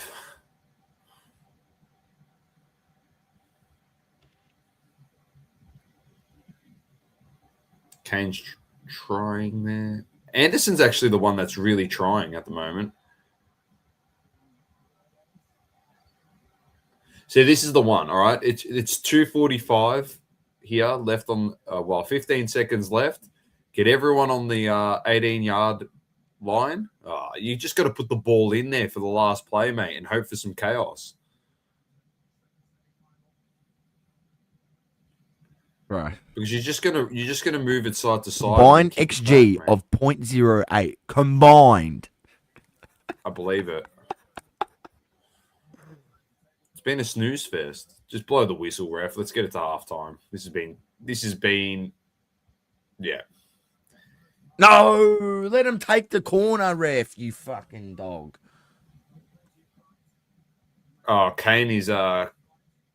Kane's trying there. Anderson's actually the one that's really trying at the moment. So this is the one, all right? It's 2:45 here left on 15 seconds left. Get everyone on the 18-yard line. You just got to put the ball in there for the last play, mate, and hope for some chaos. Right. Because you're just gonna move it side to side. Combined XG of 0.08. Combined. I believe it. It's been a snooze fest. Just blow the whistle, ref. Let's get it to halftime. This has been yeah. No, let him take the corner, ref, you fucking dog. Oh, Kane is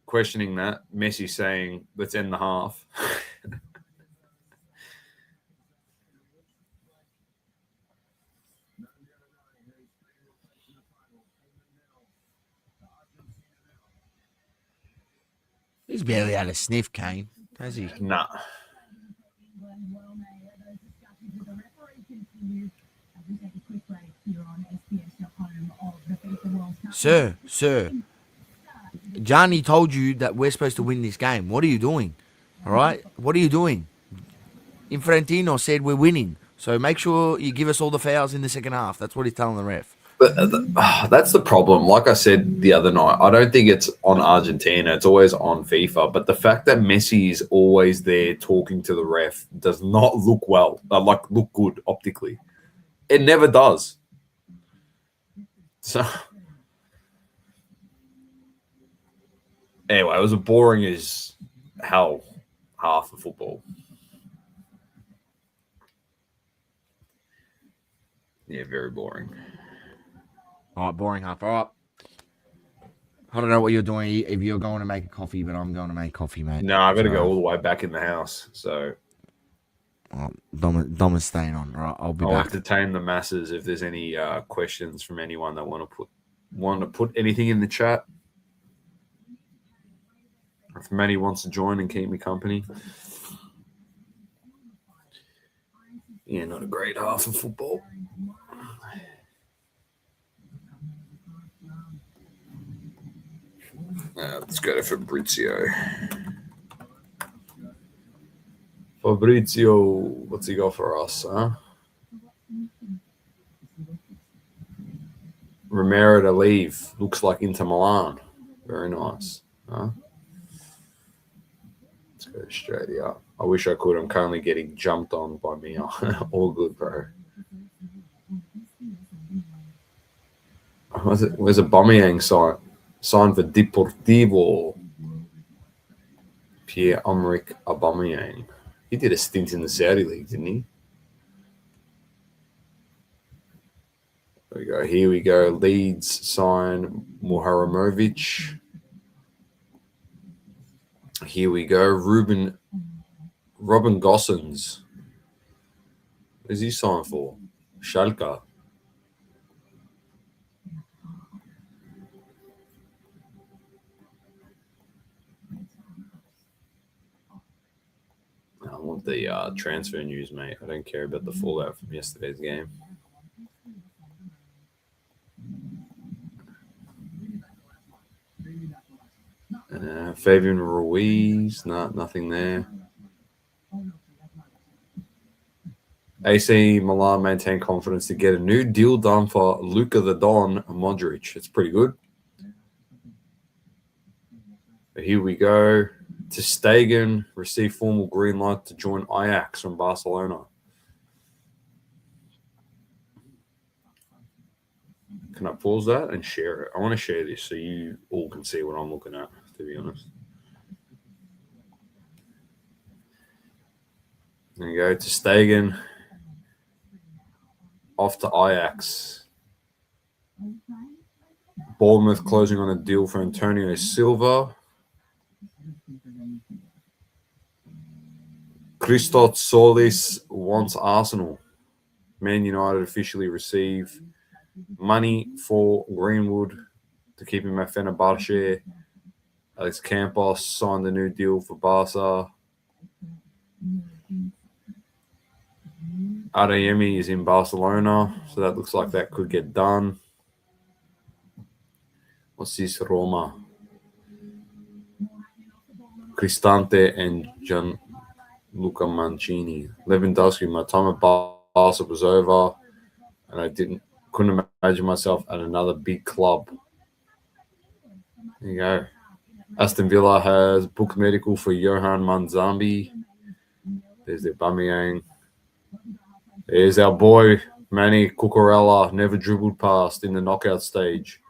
questioning that. Messi saying, let's end the half. He's barely had a sniff, Kane, has he? Nah. Sir, Johnny told you that we're supposed to win this game. What are you doing? All right? What are you doing? Infantino said we're winning. So make sure you give us all the fouls in the second half. That's what he's telling the ref. But that's the problem. Like I said the other night, I don't think it's on Argentina. It's always on FIFA. But the fact that Messi is always there talking to the ref does not look well, look good optically. It never does. So anyway, it was boring as hell. half of football. Yeah, very boring. All right, boring half. All right. I don't know what you're doing if you're going to make a coffee, but I'm going to make coffee, mate. No, I got to go all the way back in the house. So Dom is staying on. Right, I'll be I'll back. entertain the masses if there's any questions from anyone that want to put anything in the chat. If Manny wants to join and keep me company. Yeah, not a great half of football. Let's go to Fabrizio. Fabrizio, what's he got for us, huh? Romero to leave. Looks like Inter Milan. Very nice. Huh? Let's go to Australia. I wish I could. I'm currently getting jumped on by me. All good, bro. Where's a Aubameyang sign for Deportivo? Pierre-Emerick Aubameyang. He did a stint in the Saudi League, didn't he? There we go. Here we go. Leeds sign Muharamovic. Here we go. Robin Gossens. Who's he signed for? Schalke. I want the transfer news, mate. I don't care about the fallout from yesterday's game. Fabian Ruiz, nothing there. AC Milan maintain confidence to get a new deal done for Luka the Don Modric. It's pretty good. But here we go. Ter Stegen received formal green light to join Ajax from Barcelona. Can I pause that and share it? I want to share this so you all can see what I'm looking at, to be honest. There you go. Ter Stegen off to Ajax. Bournemouth closing on a deal for Antonio Silva. Christos Solis wants Arsenal. Man United officially receive money for Greenwood to keep him at Fenerbahce. Alex Campos signed a new deal for Barca. Adeyemi is in Barcelona, so that looks like that could get done. What's this, Roma? Cristante and Gianluca Mancini. Lewandowski, my time at Barca was over, and I couldn't imagine myself at another big club. There you go. Aston Villa has booked medical for Johan Manzambi. There's the Aubameyang. There's our boy, Manny Cucurella, never dribbled past in the knockout stage.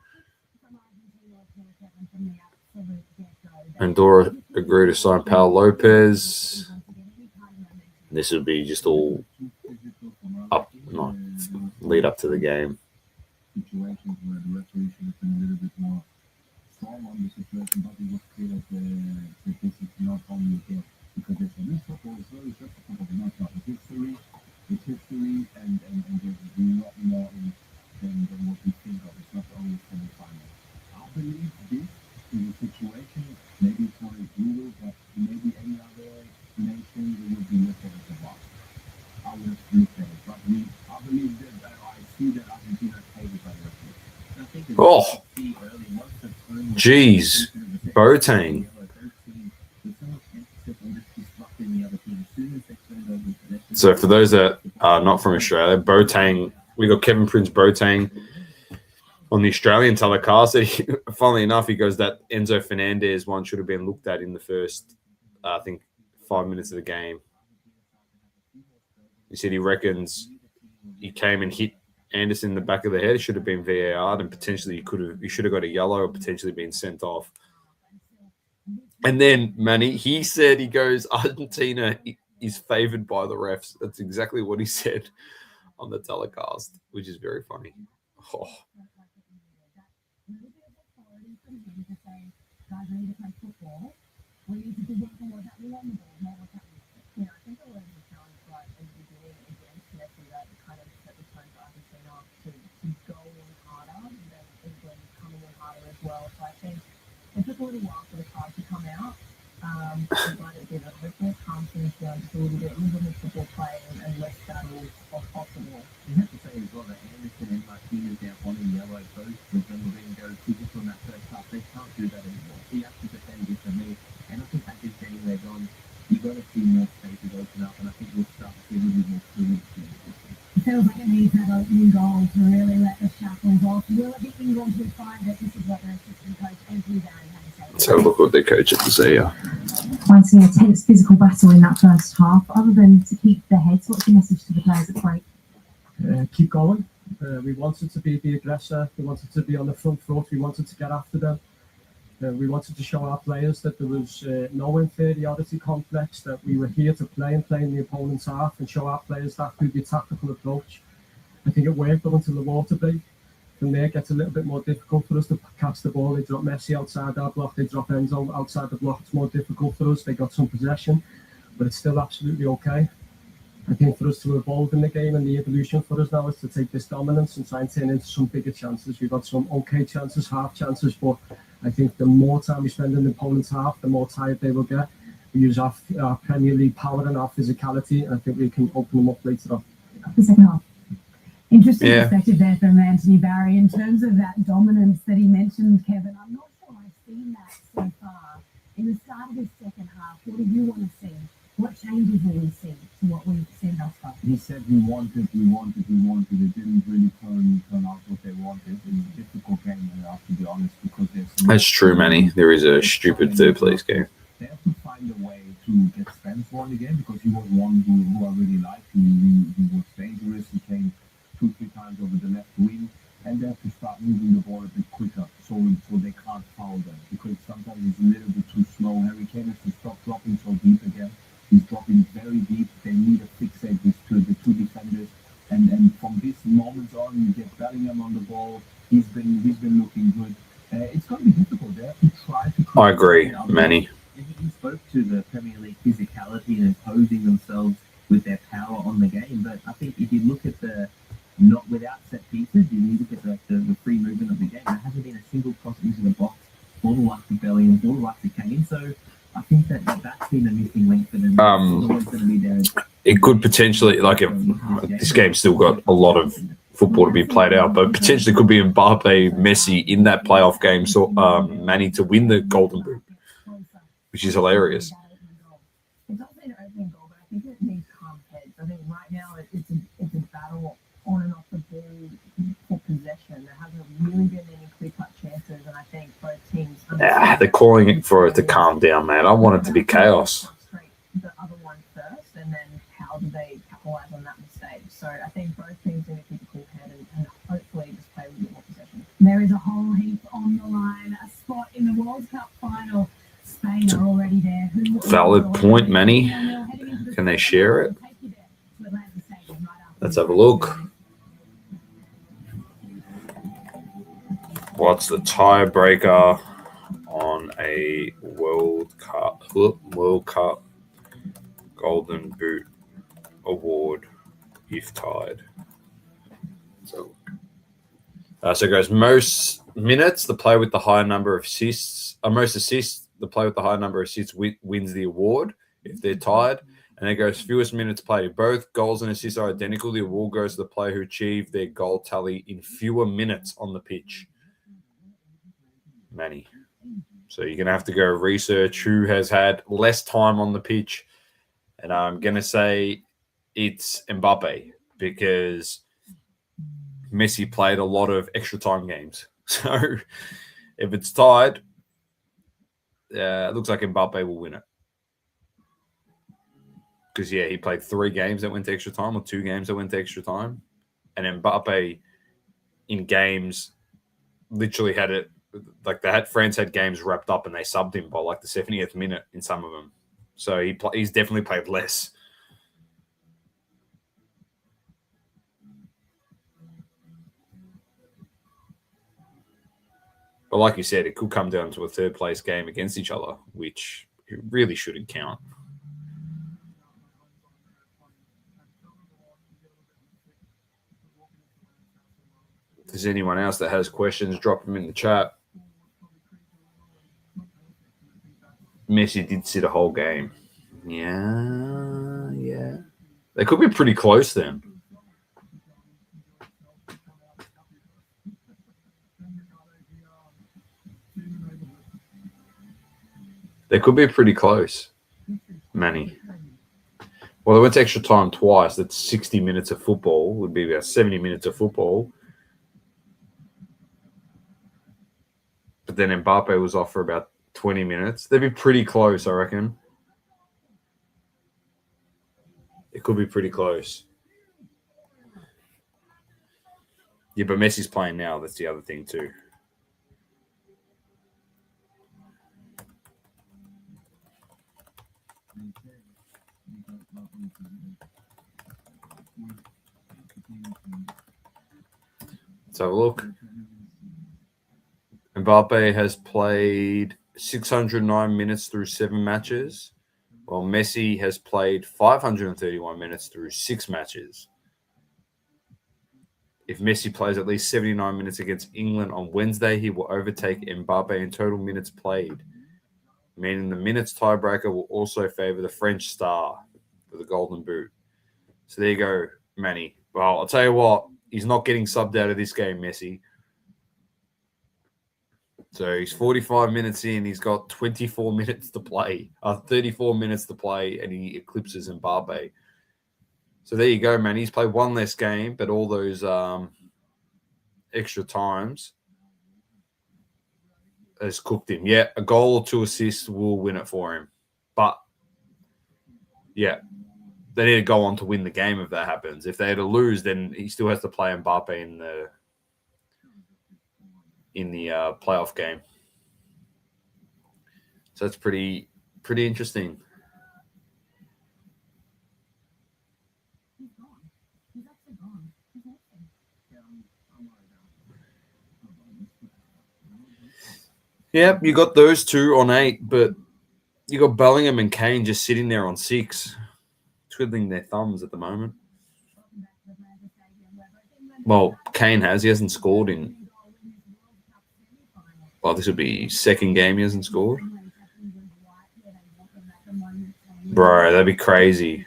Andorra agreed to sign Pau Lopez. This would be just all lead up to the game. Situations where the referee should have been a little bit more strong on the situation, but it was clear that this is not only here because it's a new football, it's very just a football, not it's history, and there's a lot more than what we think of. It's not only a semi-final. I believe this is a situation, maybe it's not as brutal, but maybe any other nation they would be looking at the box. I would have looked at it, but I believe that I see that Argentina is favored by the referee. Oh, jeez, Boateng. So for those that are not from Australia, Boateng, we got Kevin Prince Boateng on the Australian telecast. Funnily enough, he goes that Enzo Fernandez one should have been looked at in the first, I think, 5 minutes of the game. He said he reckons he came and hit Anderson in the back of the head. It should have been VAR, and potentially he should have got a yellow or potentially been sent off. And then Manny, he said, he goes, Argentina is favored by the refs. That's exactly what he said on the telecast, which is very funny. Oh. Feels like it needs that opening goal to really let the shackles off. Will it be England who find it? This is what their assistant coach Anthony Barry had to say. Let's have a look what their coach had to say. Fighting a tense physical battle in that first half, other than to keep their heads. What's your message to the players at break? Keep going. We wanted to be the aggressor. We wanted to be on the front foot. We wanted to get after them. We wanted to show our players that there was no inferiority complex, that we were here to play and play in the opponent's half and show our players that through the tactical approach. I think it worked up until the water break. From there, it gets a little bit more difficult for us to catch the ball. They drop Messi outside our block. They drop Enzo outside the block. It's more difficult for us. They got some possession, but it's still absolutely okay. I think for us to evolve in the game, and the evolution for us now is to take this dominance and try and turn into some bigger chances. We've got some okay chances, half chances, but I think the more time we spend in the opponent's half, the more tired they will get. We use our Premier League power and our physicality, and I think we can open them up later on. The second half. Interesting perspective there from Anthony Barry in terms of that dominance that he mentioned, Kevin. I'm not sure I've seen that so far. In the start of this second half, what do you want to see? What changes will we see to what we've seen thus far? He said we wanted. It didn't really turn out what they wanted. It was a difficult game, I have to be honest, because That's true, Manny. There is a stupid third place game. They have to find a way to get Spence one again, because he was one who I really liked. He was dangerous. He came 2-3 times over the left wing, and they have to start moving the ball a bit quicker so they can't foul them, because sometimes it's a little bit too slow. Harry Kane has to stop dropping so deep again. He's dropping very deep. They need to fixate the two defenders, and from this moment on, you get Bellingham on the ball. He's been looking good. It's going to be difficult there to try to. I agree, Manny. He spoke to the Premier League physicality and imposing themselves with their power on the game, but I think if you look at not without set pieces, you look at the free movement of the game, there hasn't been a single cross into the box for the likes of Bellingham, for the likes of Kane. So I think that's been a missing link for them. It's always going to be there. It could potentially, this game's still got a lot of football to be played out, but potentially could be Mbappe, Messi in that playoff game, so Manny to win the Golden Boot, which is hilarious. It's also an opening goal, but I think it needs calm heads. I think right now it's a battle on and off the ball for possession. There hasn't really been any clear-cut chances, and I think both teams. They're calling for it to calm down, man. I want it to be chaos. The other one first, and then how do they capitalize on that mistake? So I think both teams need to keep a cool head and hopefully just play with a bit more possession. There is a whole heap on the line. A spot in the World Cup Final. Spain are already there. Valid point, Manny. Can they share it? Let's have a look. What's the tiebreaker on a World Cup Golden Boot award if tied? So guys, most minutes, the player with the higher number of assists, most assists, the player with the higher number of assists wins the award if they're tied. And it goes fewest minutes played. Both goals and assists are identical. The award goes to the player who achieved their goal tally in fewer minutes on the pitch. Manny. So you're going to have to go research who has had less time on the pitch. And I'm going to say it's Mbappe, because Messi played a lot of extra time games. So if it's tied, it looks like Mbappe will win it. Because, he played 3 games that went to extra time, or 2 games that went to extra time. And Mbappe in games literally had it like France had games wrapped up and they subbed him by like the 70th minute in some of them. So he's definitely played less. But like you said, it could come down to a third place game against each other, which it really shouldn't count. If there's anyone else that has questions, drop them in the chat. Messi did sit a whole game. Yeah. They could be pretty close then. They could be pretty close, Manny. Well, they went to extra time twice. That's 60 minutes of football. Would be about 70 minutes of football. But then Mbappe was off for about 20 minutes. They'd be pretty close, I reckon. It could be pretty close. Yeah, but Messi's playing now. That's the other thing too. Let's have a look. Mbappe has played 609 minutes through 7 matches, while Messi has played 531 minutes through 6 matches. If Messi plays at least 79 minutes against England on Wednesday, he will overtake Mbappe in total minutes played, meaning the minutes tiebreaker will also favour the French star for the Golden Boot. So there you go, Manny. Well, I'll tell you what, he's not getting subbed out of this game, Messi. So he's 45 minutes in. He's got 24 minutes to play, 34 minutes to play, and he eclipses Mbappe. So there you go, man. He's played one less game, but all those extra times has cooked him. Yeah, a goal or 2 assists will win it for him. But, yeah, they need to go on to win the game if that happens. If they had to lose, then he still has to play Mbappe in the playoff game. So that's pretty interesting. Yeah, you got those two on 8, but you got Bellingham and Kane just sitting there on 6, twiddling their thumbs at the moment. Well, Kane has. He hasn't scored in... Well, this would be his second game he hasn't scored. Bro, that'd be crazy.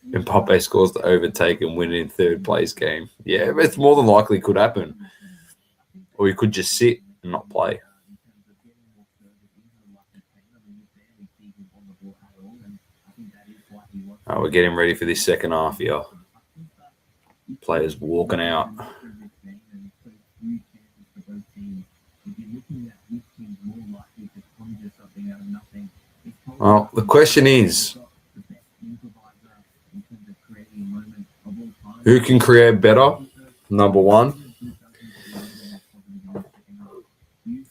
Mbappe scores to overtake and win it in third place game. Yeah, it's more than likely could happen. Or he could just sit and not play. Oh, we're getting ready for this second half here. Players walking out. Well, the question is, who can create better? Number one.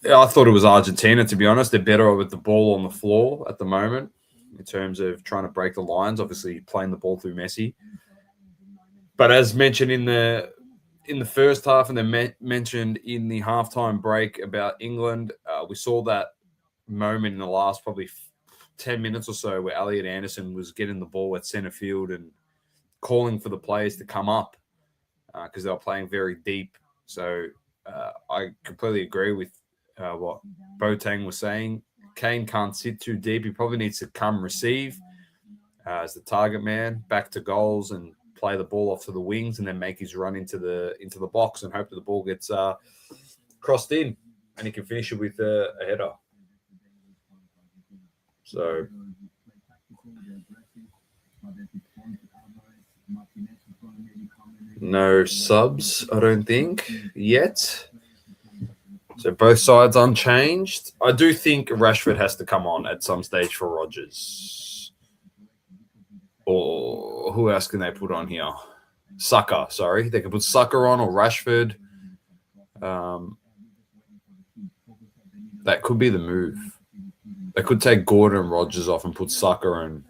Yeah, I thought it was Argentina, to be honest. They're better with the ball on the floor at the moment in terms of trying to break the lines, obviously playing the ball through Messi. But as mentioned in the first half and then mentioned in the halftime break about England, we saw that moment in the last probably 10 minutes or so where Elliot Anderson was getting the ball at centre field and calling for the players to come up because they were playing very deep. So I completely agree with what Boateng was saying. Kane can't sit too deep. He probably needs to come receive as the target man, back to goals and play the ball off to the wings and then make his run into the box and hope that the ball gets crossed in and he can finish it with a header. So no subs, I don't think, yet. So both sides unchanged. I do think Rashford has to come on at some stage for Rodgers. Or who else can they put on here? Saka, sorry. They can put Saka on or Rashford. That could be the move. They could take Gordon and Rodgers off and put Saka and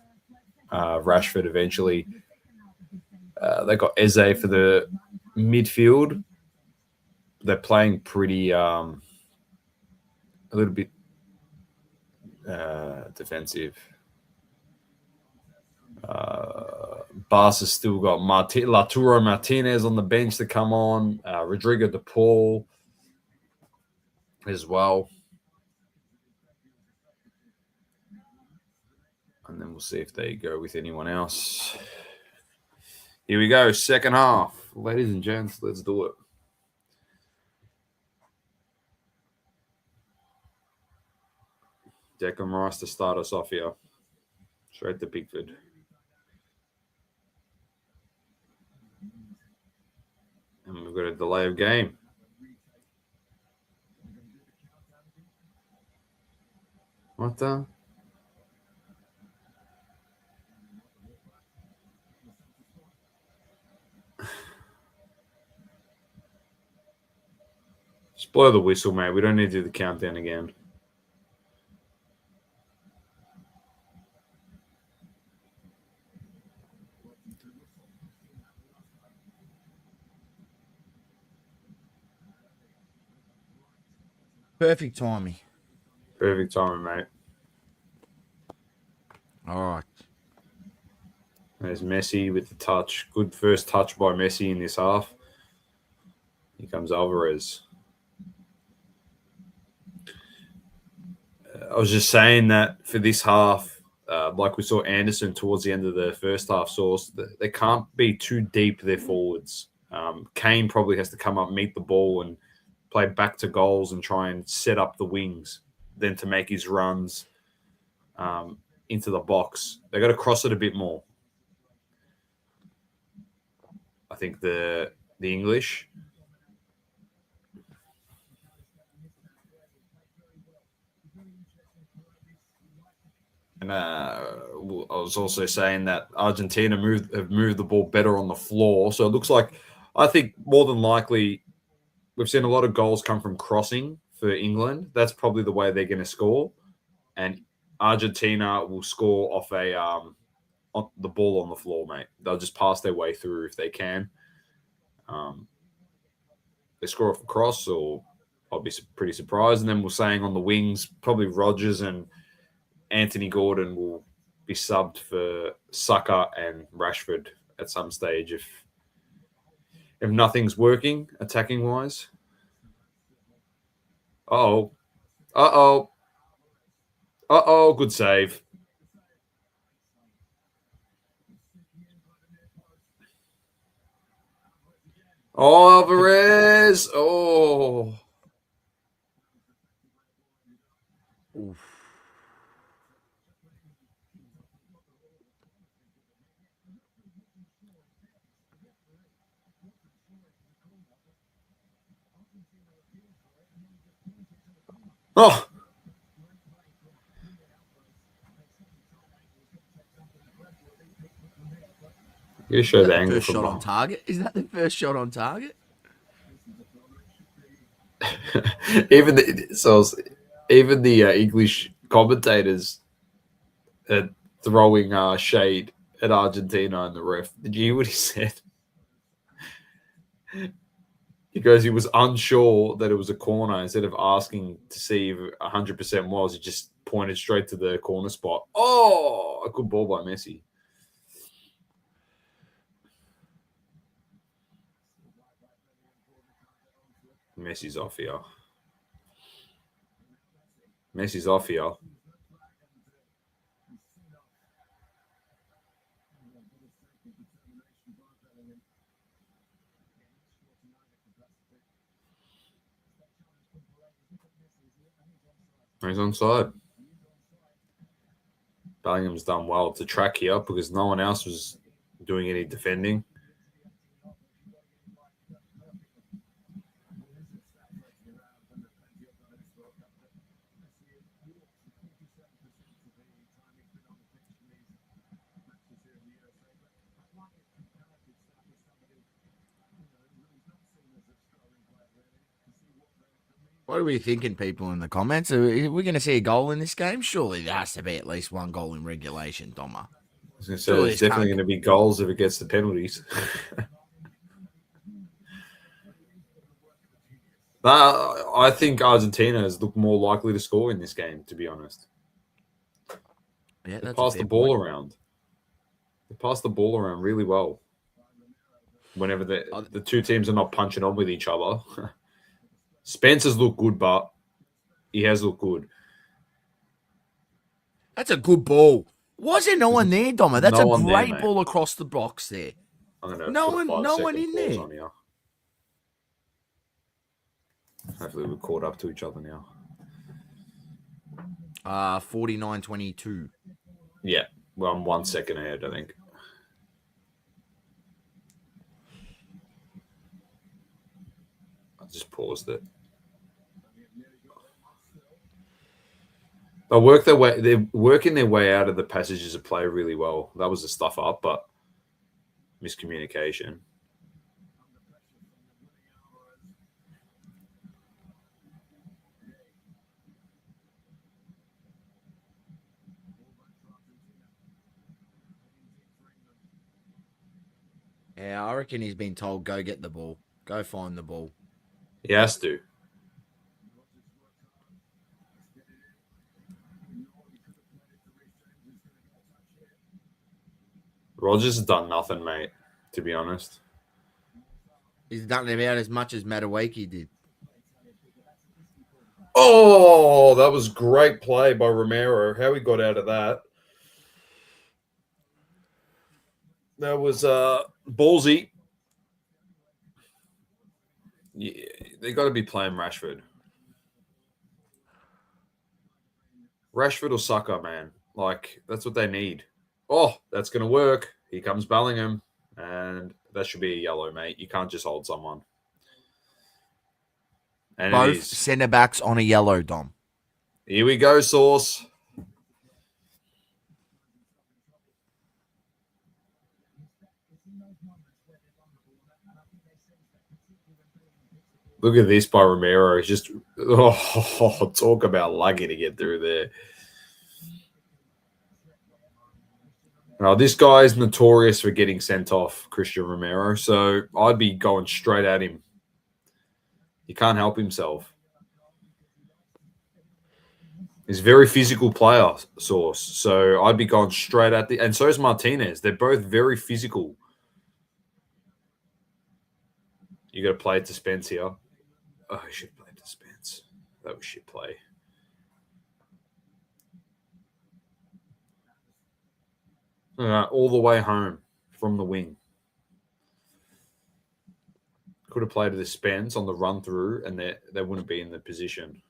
Rashford eventually. They got Eze for the midfield. They're playing pretty a little bit defensive. Barca's still got Lautaro Martinez on the bench to come on. Rodrigo De Paul as well. And then we'll see if they go with anyone else. Here we go, second half. Ladies and gents, let's do it. Declan Rice to start us off here. Straight to Pickford. And we've got a delay of game. What the? Just blow the whistle, mate. We don't need to do the countdown again. Perfect timing. Perfect timing, mate. All right. There's Messi with the touch. Good first touch by Messi in this half. Here comes Alvarez. I was just saying that for this half, like we saw Anderson towards the end of the first half, they can't be too deep, their forwards. Kane probably has to come up, meet the ball, and play back to goals and try and set up the wings, then to make his runs into the box. They got to cross it a bit more. I think the English. And I was also saying that Argentina have moved the ball better on the floor. So it looks like, I think more than likely, we've seen a lot of goals come from crossing for England. That's probably the way they're going to score. And Argentina will score off on the ball on the floor, mate. They'll just pass their way through if they can. They score off a cross, or I'll be pretty surprised. And then we're saying on the wings, probably Rodgers and Anthony Gordon will be subbed for Saka and Rashford at some stage if nothing's working attacking wise. Uh-oh. Good save. Oh, Alvarez. Oh. Oof. Oh. You show the angle First from shot on behind. target. Is that the first shot on target? even the English commentators are throwing shade at Argentina and the ref. Did you hear what he said? He goes, he was unsure that it was a corner. Instead of asking to see if 100% was, he just pointed straight to the corner spot. Oh, a good ball by Messi. Messi's off here. Messi's off here. He's onside. Bellingham's done well to track here because no one else was doing any defending. What are we thinking, people, in the comments? Are we going to see a goal in this game? Surely there has to be at least one goal in regulation, Doma. I was going to say, Surely there's this definitely can't- going to be goals if it gets the penalties. I think Argentina has looked more likely to score in this game, to be honest. Yeah, They that's passed a the fair ball point. around. They passed the ball around really well. Whenever the two teams are not punching on with each other. Spencer's looked good, but he has looked good. That's a good ball. Why is there no one there, Doma? That's No a one there, great mate. ball across the box there. I'm going to No put a one, 5-second in pause there. on here. Hopefully we're caught up to each other now. 49-22. Yeah, well, I'm 1 second ahead, I think. I just paused it. They're working their way out of the passages of play really well. That was the stuff up, but miscommunication. Yeah, I reckon he's been told, go get the ball. Go find the ball. He has to. Rogers has done nothing, mate, to be honest. He's done about as much as Madueke did. Oh, that was great play by Romero. How he got out of that. That was ballsy. Yeah, they got to be playing Rashford. Rashford or Saka, man. Like, that's what they need. Oh, that's going to work. Here comes Bellingham. And that should be a yellow, mate. You can't just hold someone. And Both it is. centre backs on a yellow, Dom. Here we go, Sauce. Look at this by Romero. He's just, talk about lucky to get through there. Now, this guy is notorious for getting sent off, Christian Romero, so I'd be going straight at him. He can't help himself. He's a very physical player, Source, so I'd be going straight at and so is Martinez. They're both very physical. You got to play it to Spence here. Oh, he should play it to Spence. That was shit play. All the way home from the wing. Could have played to the Spence on the run through, and they wouldn't be in the position.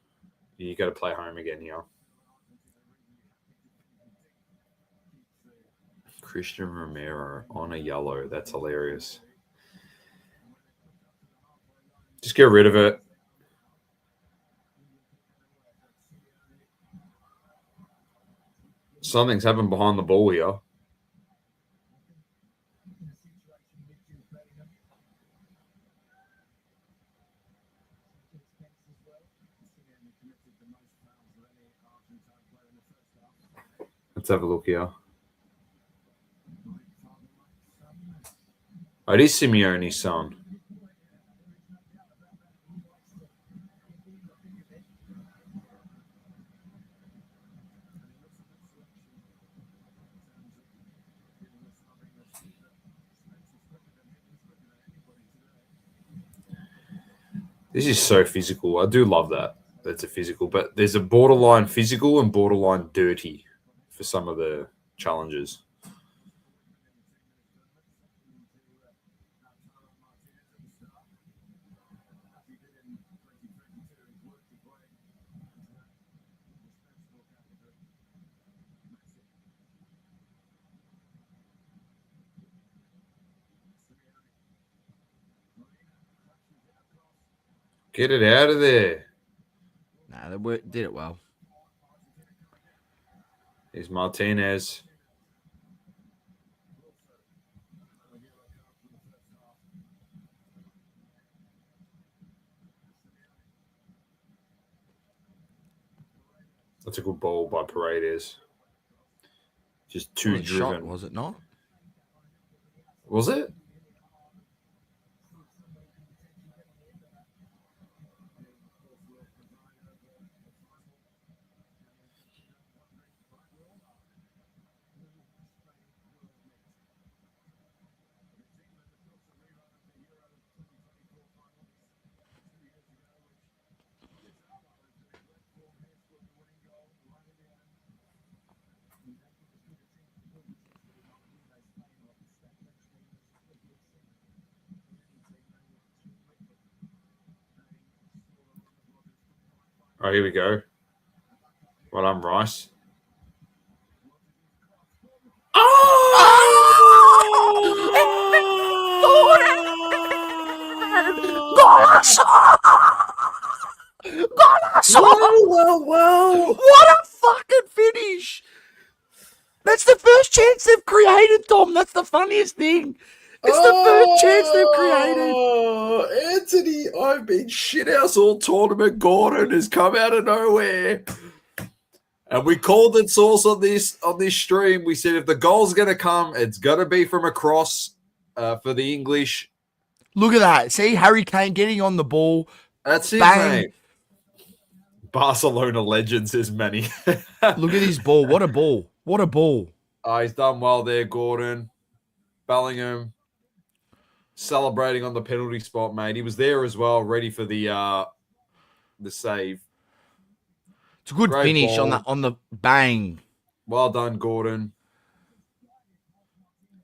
You got to play home again here. Christian Romero on a yellow. That's hilarious. Just get rid of it. Something's happened behind the ball here. Let's have a look here. Oh, it is Simeone's son. This is so physical. I do love that. That's a physical, but there's a borderline physical and borderline dirty for some of the challenges. Get it out of there. Nah, they did it well. Here's Martinez. That's a good ball by Paredes. Just too Well, driven. shot, was it not? Was it? Oh, here we go. Well done, Rice. Well. What a fucking finish! That's the first chance they've created, Tom. That's the funniest thing. It's the first chance they've created. Anthony, I've been shithouse all tournament. Gordon has come out of nowhere. And we called it Source on this stream. We said if the goal's going to come, it's going to be from across for the English. Look at that. See, Harry Kane getting on the ball. That's it, Bang. mate. Barcelona legends, as many. Look at his ball. What a ball. What a ball. He's done well there, Gordon. Bellingham celebrating on the penalty spot, mate. He was there as well, ready for the save. It's a good Great finish ball. on the bang. Well done, Gordon.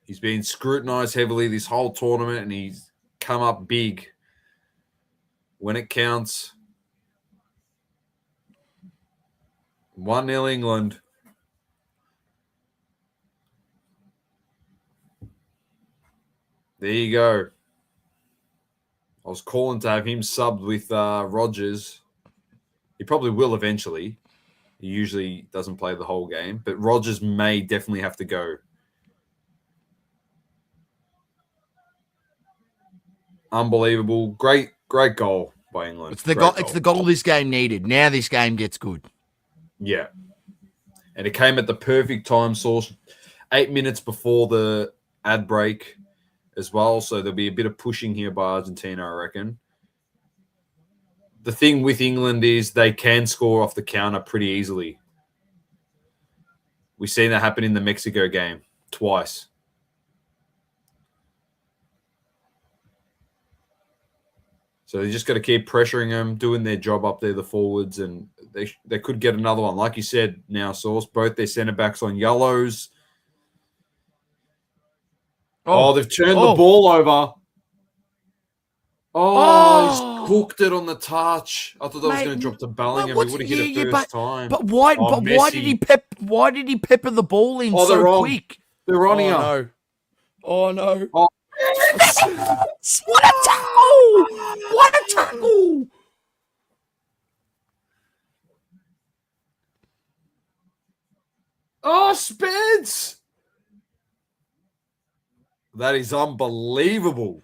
He's been scrutinised heavily this whole tournament, and he's come up big when it counts. 1-0 England. There you go. I was calling to have him subbed with Rodgers. He probably will eventually. He usually doesn't play the whole game, but Rodgers may definitely have to go. Unbelievable. Great goal by England. It's the goal this game needed. Now this game gets good. Yeah. And it came at the perfect time, Source. 8 minutes before the ad break as well. So there'll be a bit of pushing here by Argentina, I reckon. The thing with England is they can score off the counter pretty easily. We've seen that happen in the Mexico game twice. So they just got to keep pressuring them, doing their job up there, the forwards, and they could get another one. Like you said now, Source, both their centre-backs on yellows. Oh, they've turned the ball over. He's hooked it on the touch. I thought that was going to drop to Bellingham. He would have hit it first time. But why? Why did he pepper the ball in so quick? They're on here. No. Oh no! Oh. What a tackle! What a tackle! Oh, Spence! That is unbelievable.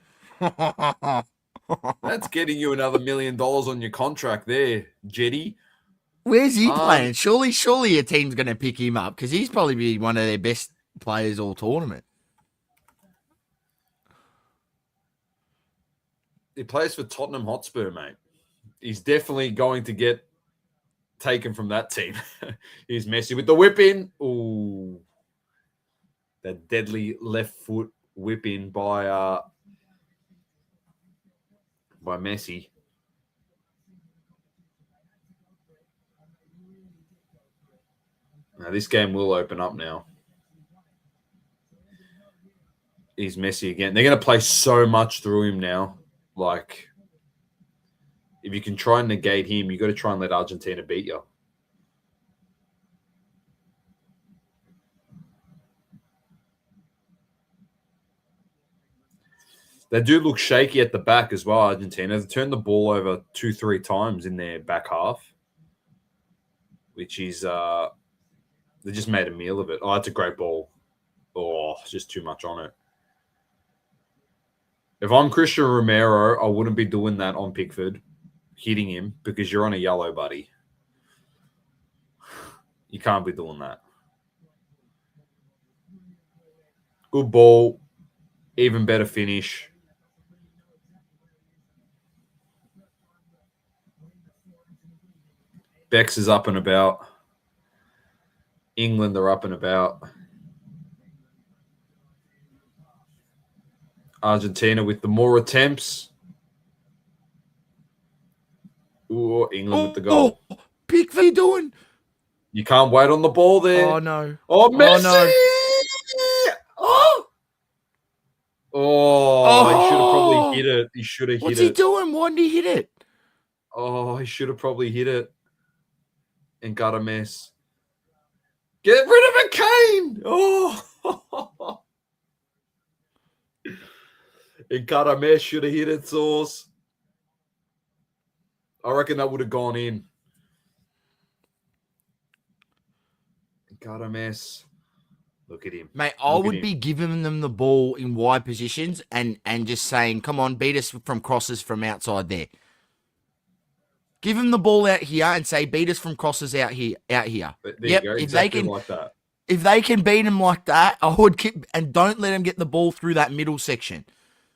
That's getting you another $1 million on your contract there, Jetty. Where's he playing? Surely a team's going to pick him up because he's probably be one of their best players all tournament. He plays for Tottenham Hotspur, mate. He's definitely going to get taken from that team. He's Messi with the whip in. Ooh. That deadly left foot whip in by Messi. Now this game will open up now. He's Messi again. They're going to play so much through him now. Like, if you can try and negate him, you got to try and let Argentina beat you. They do look shaky at the back as well, Argentina. They turned the ball over 2-3 times in their back half, which is they just made a meal of it. Oh, that's a great ball. Oh, it's just too much on it. If I'm Christian Romero, I wouldn't be doing that on Pickford, hitting him, because you're on a yellow, buddy. You can't be doing that. Good ball. Even better finish. Bex is up and about. England are up and about. Argentina with the more attempts. Ooh, England with the goal. Big, what are you doing? You can't wait on the ball there. Oh, no. Oh, Messi! no. Oh, he should have probably hit it. He should have hit What's he it. doing? Why didn't he hit it? Oh, he should have probably hit it and got a mess. Get rid of it, Kane! Oh! And got a mess. Should have hit it, Sauce. I reckon that would have gone in. Got a mess. Look at him. Mate, I Look at would him. be giving them the ball in wide positions and just saying, come on, beat us from crosses from outside there. Give them the ball out here and say, beat us from crosses out here. There Yep, you go. if Exactly they can, like that. if they can beat them like that, I would keep, and don't let them get the ball through that middle section.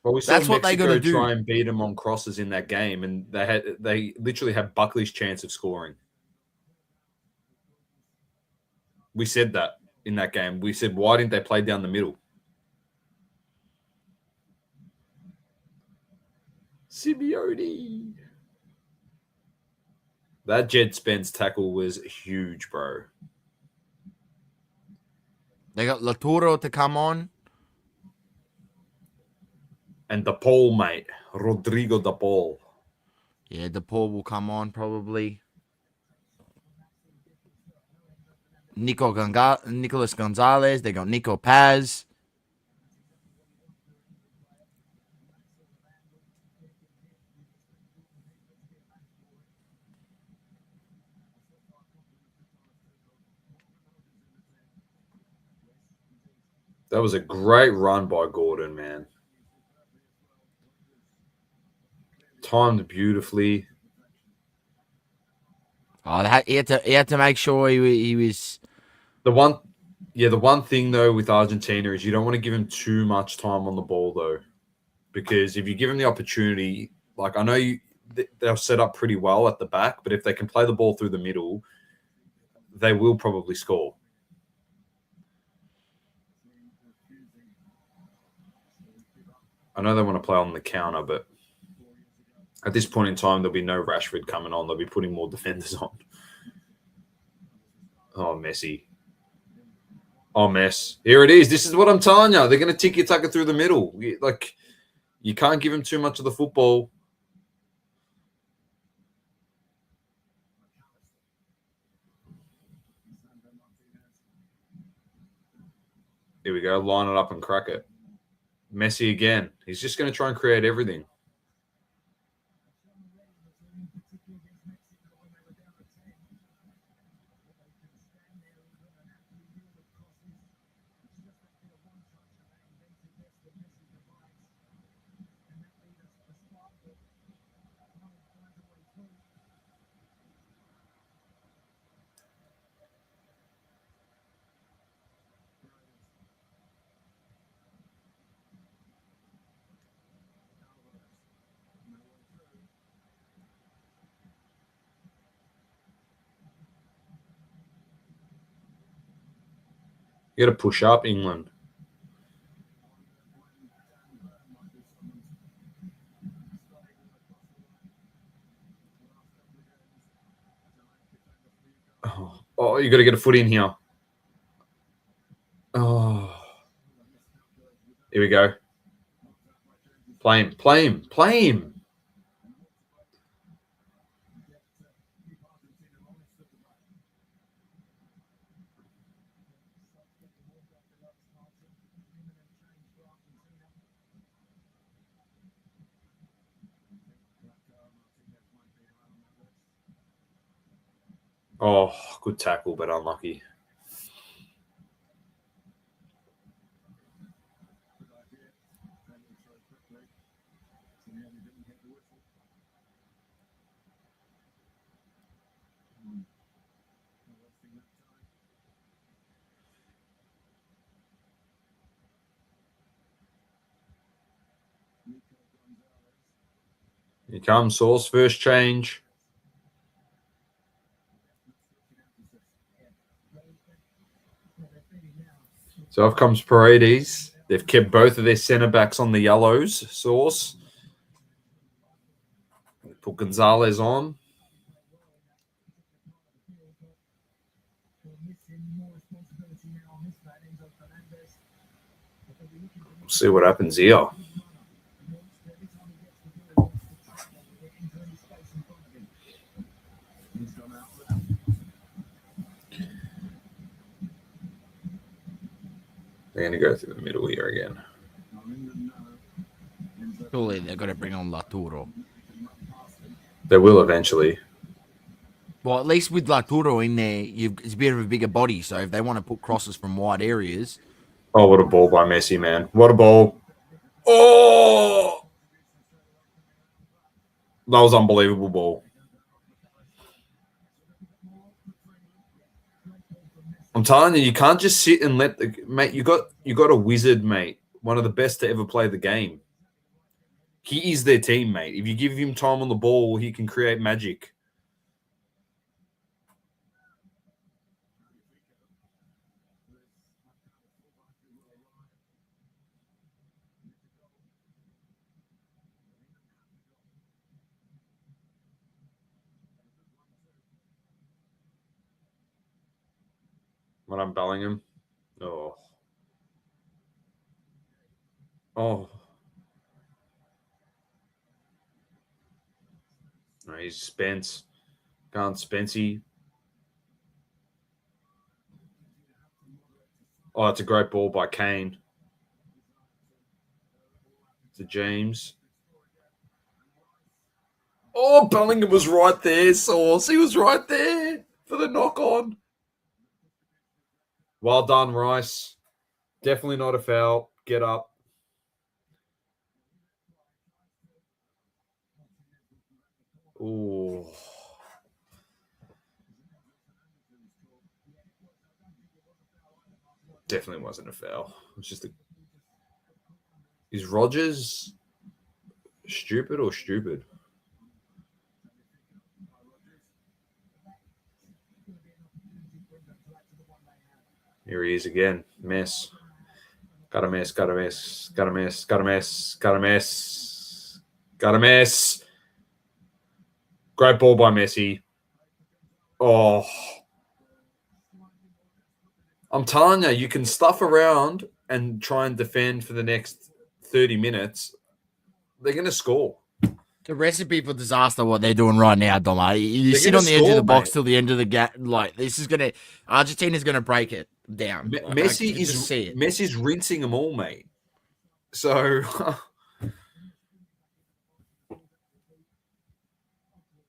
Well, we saw That's what they Mexico gotta do. try and beat them on crosses in that game, and they literally had Buckley's chance of scoring. We said that in that game. We said, why didn't they play down the middle? Simeone. That Jed Spence tackle was huge, bro. They got Laturo to come on. And the Paul, mate. Rodrigo de Paul. Yeah, DePaul will come on probably. Nicolas Gonzalez. They got Nico Paz. That was a great run by Gordon, man. Timed beautifully. Oh, he had to make sure he was. The one thing though with Argentina is you don't want to give him too much time on the ball though, because if you give him the opportunity, like I know they'll set up pretty well at the back, but if they can play the ball through the middle, they will probably score. I know they want to play on the counter, but at this point in time, there'll be no Rashford coming on. They'll be putting more defenders on. Oh, Messi. Oh, mess. Here it is. This is what I'm telling you. They're going to tiki-taka through the middle. You can't give him too much of the football. Here we go. Line it up and crack it. Messi again. He's just going to try and create everything. You got to push up, England. Oh, you got to get a foot in here. Oh. Here we go. Play him. Play him. Play him. Oh, good tackle, but unlucky. Here comes Sauce, first change. So off comes Paredes. They've kept both of their centre backs on the yellows. Sauce. Put Gonzalez on. We'll see what happens here. They're going to go through the middle here again. Surely they're going to bring on Laturo. They will eventually. Well, at least with Laturo in there, it's a bit of a bigger body. So if they want to put crosses from wide areas. Oh, what a ball by Messi, man. What a ball. Oh! That was unbelievable ball. I'm telling you, you can't just sit and let the mate. You got a wizard, mate. One of the best to ever play the game. He is their teammate. If you give him time on the ball, he can create magic. When I'm Bellingham. Oh. Oh. No, he's Spence. Gone Spency. Oh, it's a great ball by Kane. To James. Oh, Bellingham was right there, Sauce. He was right there for the knock-on. Well done, Rice. Definitely not a foul. Get up. Ooh. Definitely wasn't a foul. It was just a... Is Rogers stupid or stupid? Here he is again. Mess. Got a miss. Got a miss. Got a miss. Got a miss. Got a miss. Got a miss. Great ball by Messi. Oh. I'm telling you, you can stuff around and try and defend for the next 30 minutes. They're going to score. The recipe for disaster, what they're doing right now, Doma. You They're sit gonna on the edge of score, the box mate. till the end of the game. Like, this is going to... Argentina's going to break it down. Messi I just see it. Messi's rinsing them all, mate. So...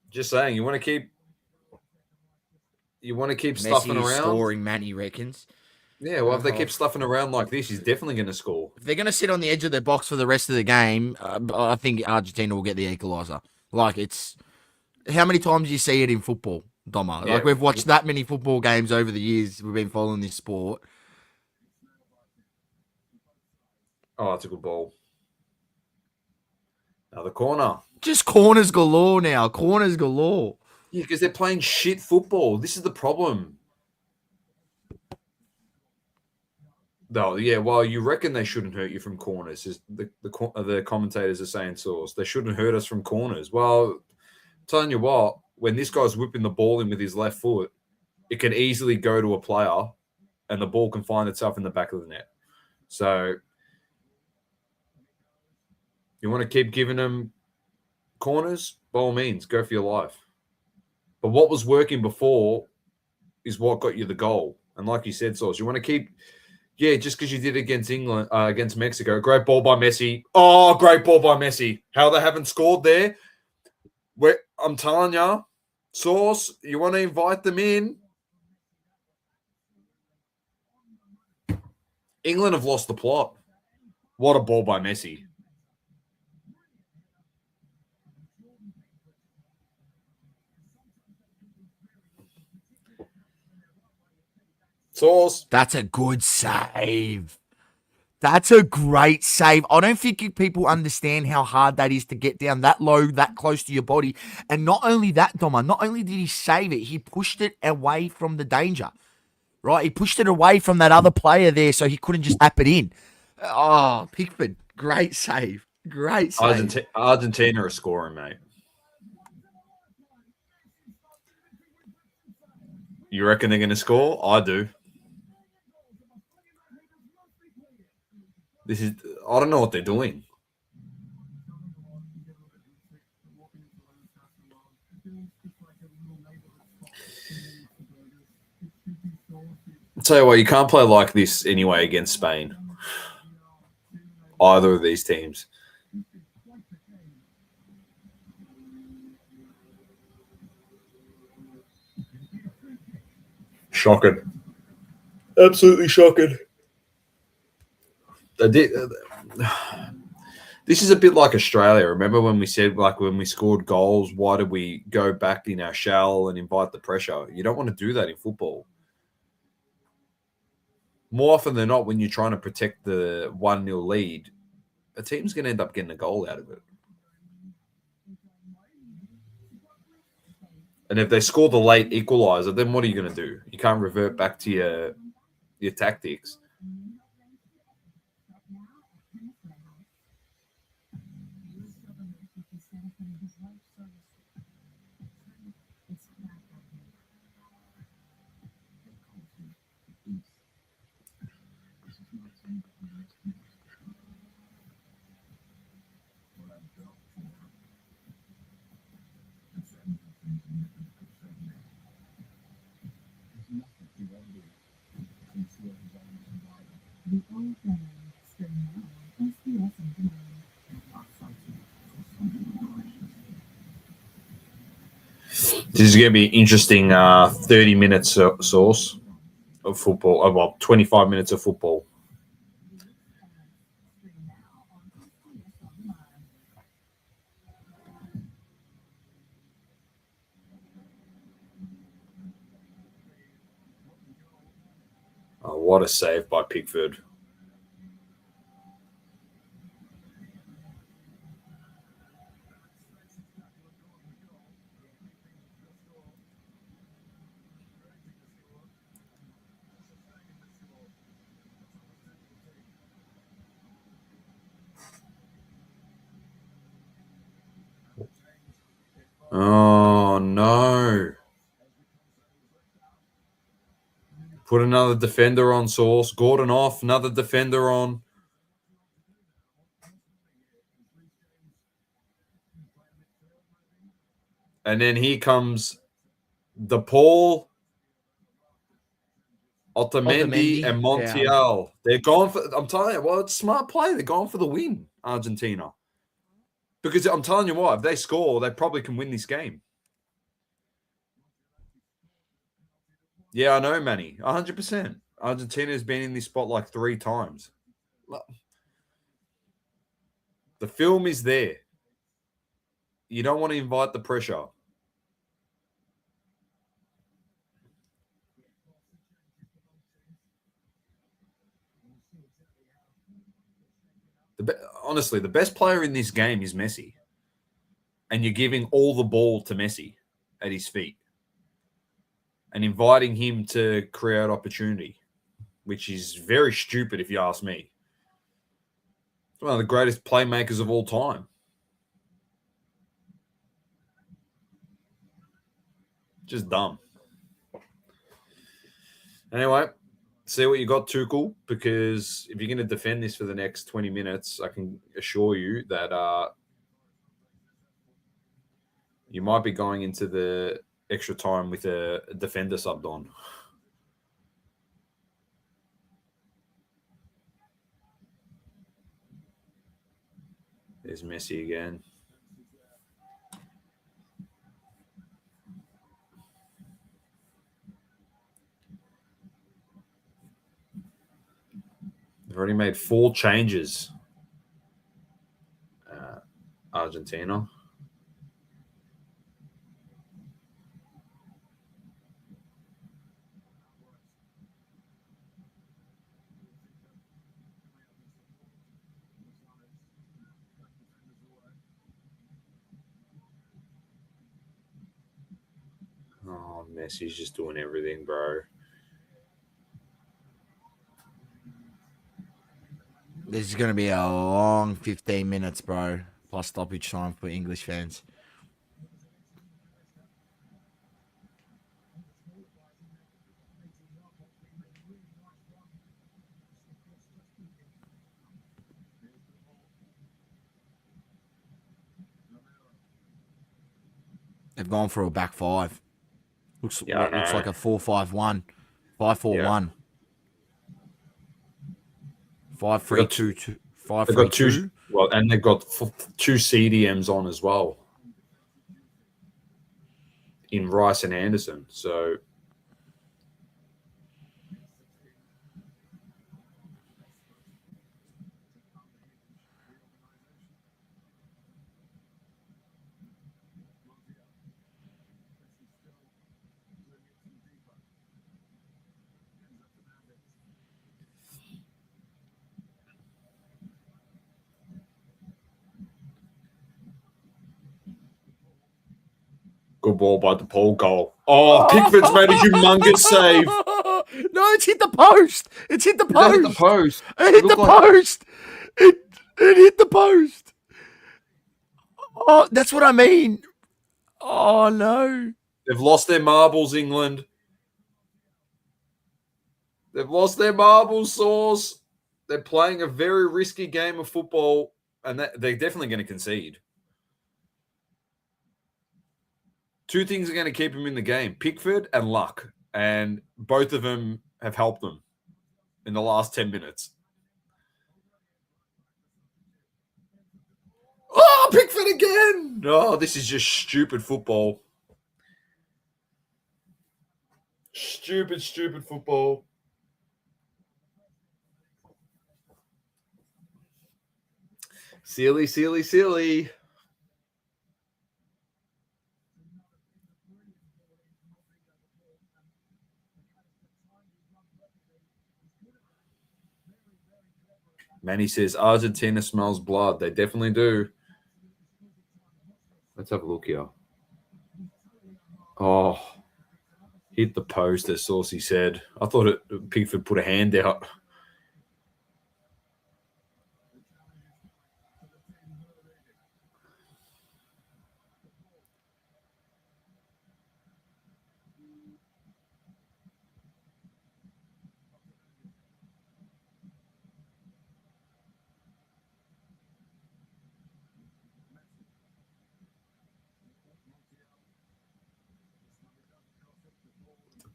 just saying, you want to keep stuffing Messi is around. scoring, man, he reckons. Yeah, well, if they keep stuffing around like this, he's definitely going to score. If they're going to sit on the edge of their box for the rest of the game, I think Argentina will get the equaliser. Like, it's... How many times do you see it in football, Doma? Yeah. Like, we've watched that many football games over the years. We've been following this sport. Oh, that's a good ball. Now the corner. Just corners galore now. Corners galore. Yeah, because they're playing shit football. This is the problem. No, yeah, well, you reckon they shouldn't hurt you from corners. Is the commentators are saying, Source. They shouldn't hurt us from corners. Well, telling you what, when this guy's whipping the ball in with his left foot, it can easily go to a player and the ball can find itself in the back of the net. So you want to keep giving them corners? By all means, go for your life. But what was working before is what got you the goal. And like you said, Sauce, you want to keep... Yeah, just because you did against England, against Mexico. Great ball by Messi. Oh, great ball by Messi. How they haven't scored there. I'm telling you, Sauce, you want to invite them in. England have lost the plot. What a ball by Messi. Sauce. That's a good save. That's a great save. I don't think people understand how hard that is to get down that low, that close to your body. And not only that, Doma, not only did he save it, he pushed it away from the danger, right? He pushed it away from that other player there so he couldn't just tap it in. Oh, Pickford, great save. Great save. Argentina are scoring, mate. You reckon they're going to score? I do. I don't know what they're doing. I'll tell you what, you can't play like this anyway against Spain. Either of these teams. Shocking. Absolutely shocking. This is a bit like Australia. Remember when we said, like, when we scored goals, why did we go back in our shell and invite the pressure? You don't want to do that in football. More often than not, when you're trying to protect the 1-0 lead, a team's going to end up getting a goal out of it. And if they score the late equaliser, then what are you going to do? You can't revert back to your tactics. The old man stream now on SBS on demand. This is going to be interesting 30 minutes source of football. Well, 25 minutes of football. Oh, what a save by Pickford. Oh, no. Put another defender on, Source. Gordon off, another defender on. And then here comes DePaul, Otamendi, and Montiel. Yeah. They're going for, I'm telling you, well, it's a smart play. They're going for the win, Argentina. Because I'm telling you what, if they score, they probably can win this game. Yeah, I know, Manny. 100%. Argentina's been in this spot like 3 times. The film is there. You don't want to invite the pressure. Honestly, the best player in this game is Messi. And you're giving all the ball to Messi at his feet. And inviting him to create opportunity, which is very stupid if you ask me. He's one of the greatest playmakers of all time. Just dumb. Anyway, see what you got, Tuchel, because if you're going to defend this for the next 20 minutes, I can assure you that you might be going into the extra time with a defender subbed on. There's Messi again. They've already made 4 changes. Argentina. Messi's just doing everything, bro. This is going to be a long 15 minutes, bro. Plus stoppage time for English fans. They've gone for a back five. Looks Yeah, looks like a 4-5-1. 5-4-1. 5-3-2. They've got 5-3-2. two. Well, and they've got two CDMs on as well in Rice and Anderson. So good ball by the Paul goal. Oh, Pickford's made a humongous save. No, it's hit the post. It's hit the Did that post. hit the post? It hit the post. It hit the post. Oh, that's what I mean. Oh, no. They've lost their marbles, England. They've lost their marbles, Sauce. They're playing a very risky game of football, and they're definitely going to concede. Two things are going to keep them in the game, Pickford and luck. And both of them have helped them in the last 10 minutes. Oh, Pickford again! Oh, this is just stupid football. Stupid football. Silly. Manny says, Argentina smells blood. They definitely do. Let's have a look here. Oh, hit the post, as Saucy said. I thought Pickford put a hand out.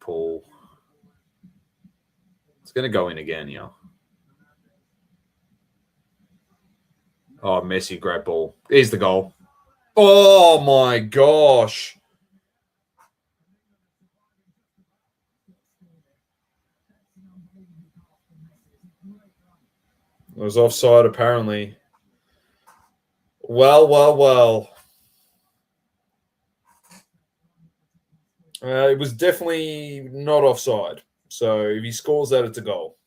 Paul. It's going to go in again, yeah. Oh, Messi, great ball. Here's the goal. Oh, my gosh. It was offside, apparently. Well. It was definitely not offside. So if he scores that, it's a goal.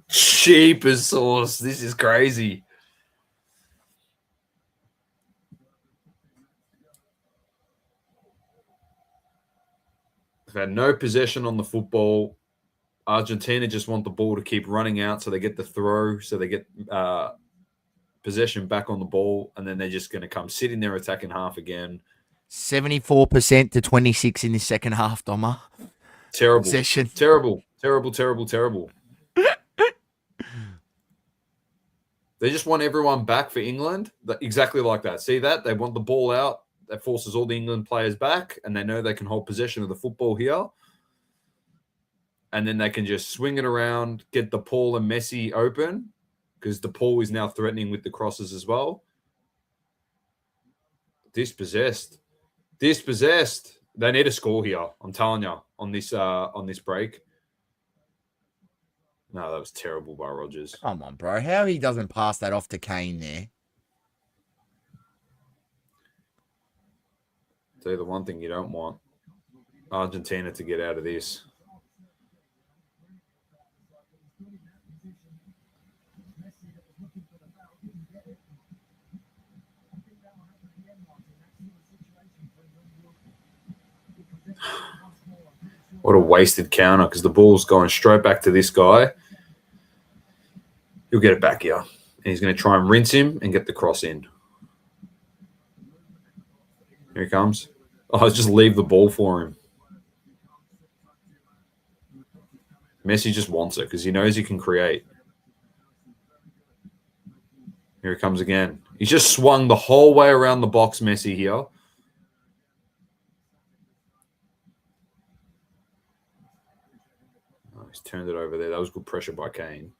Sheepers sauce. This is crazy. They've had no possession on the football. Argentina just want the ball to keep running out so they get the throw, so they get possession back on the ball, and then they're just going to come sit in their attacking half again. 74% to 26 in the second half, Doma. Terrible. Possession. Terrible. They just want everyone back for England. Exactly like that. See that? They want the ball out. That forces all the England players back, and they know they can hold possession of the football here. And then they can just swing it around, get the Paul and Messi open, because the Paul is now threatening with the crosses as well. Dispossessed. They need a score here. I'm telling you, on this break. No, that was terrible by Rodgers. Come on, bro. How he doesn't pass that off to Kane there? Tell you the one thing you don't want, Argentina to get out of this. What a wasted counter because the ball's going straight back to this guy. He'll get it back here. And he's going to try and rinse him and get the cross in. Here he comes. Oh, just leave the ball for him. Messi just wants it because he knows he can create. Here he comes again. He's just swung the whole way around the box, Messi here. Oh, he's turned it over there. That was good pressure by Kane.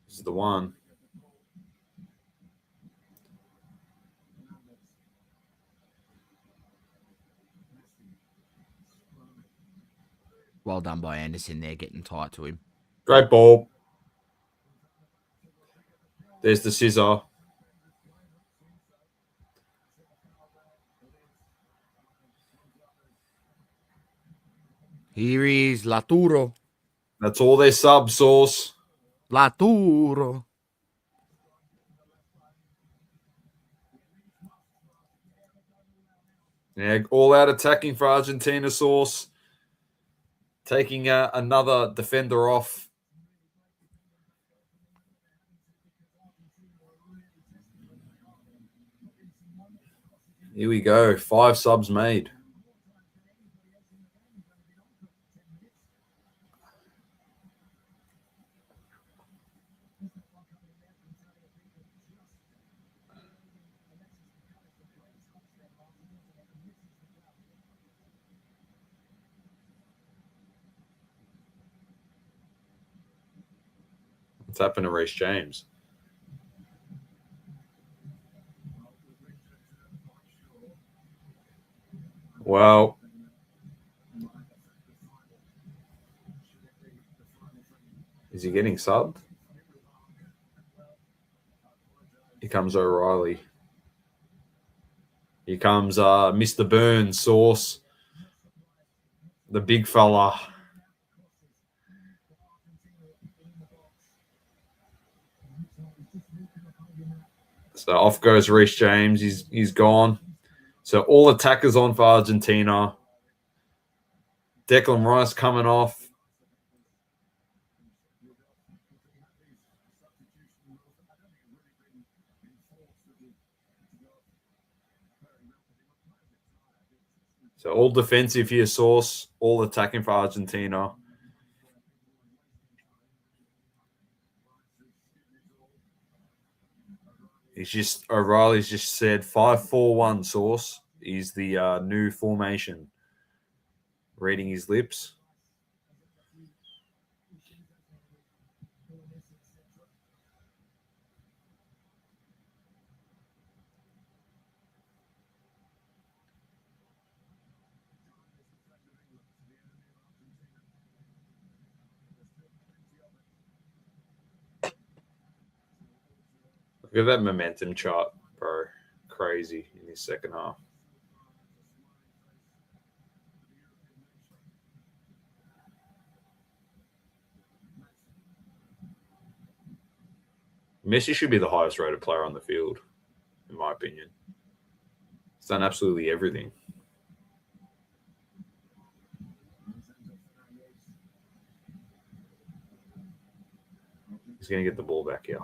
This is the one. Well done by Anderson there, getting tight to him. Great ball. There's the scissor. Here is Laturo. That's all their sub sauce. Laturo. Yeah, all out attacking for Argentina sauce. Taking another defender off. Here we go. 5 subs made. What's happened to Reece James? Well, is he getting subbed? Here comes O'Reilly. Here comes Mr. Burns, sauce. The big fella. So off goes Reece James. He's gone. So all attackers on for Argentina. Declan Rice coming off. So all defensive here, Sauce. All attacking for Argentina. O'Reilly's just said 5-4-1, Sauce is the new formation. Reading his lips. Look at that momentum chart, bro. Crazy in his second half. Messi should be the highest rated player on the field, in my opinion. He's done absolutely everything. He's going to get the ball back here.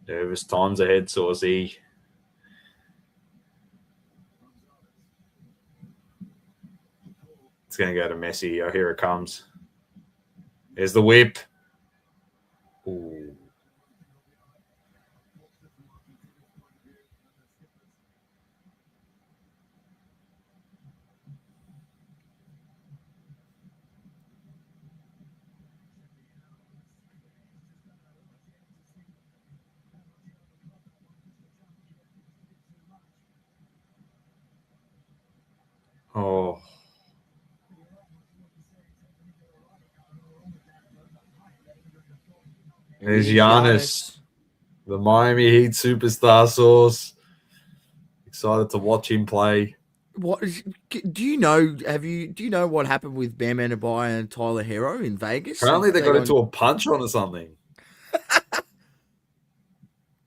Nervous times ahead, Saucy. It's going to go to Messi. Oh, here it comes. There's the whip. Ooh. Oh. There's Giannis, the Miami Heat superstar source. Excited to watch him play. Do you know? Do you know what happened with Bam Adebayo and Tyler Hero in Vegas? Apparently, they got into a punch on or something.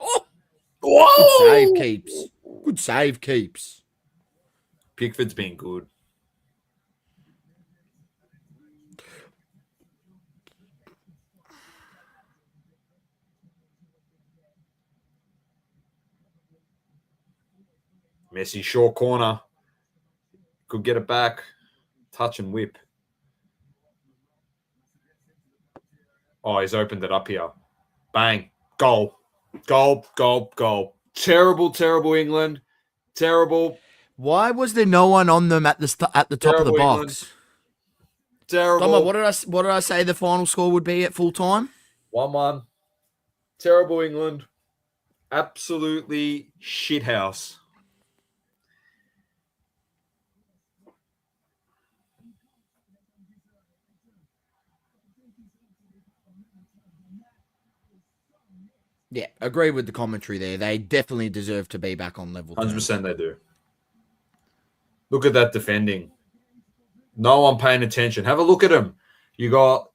Oh, Whoa! good save, Keeps. Good save, Keeps. Pickford's been good. Messi short corner. Could get it back. Touch and whip. Oh, he's opened it up here. Bang. Goal. Goal. Goal. Goal. Terrible, terrible England. Terrible. Why was there no one on them at the top of the Terrible box? England. Terrible. Tomo, what did I say the final score would be at full time? 1-1. Terrible England. Absolutely shithouse. Yeah, agree with the commentary there. They definitely deserve to be back on level. 100% they do. Look at that defending. No one paying attention. Have a look at them. You got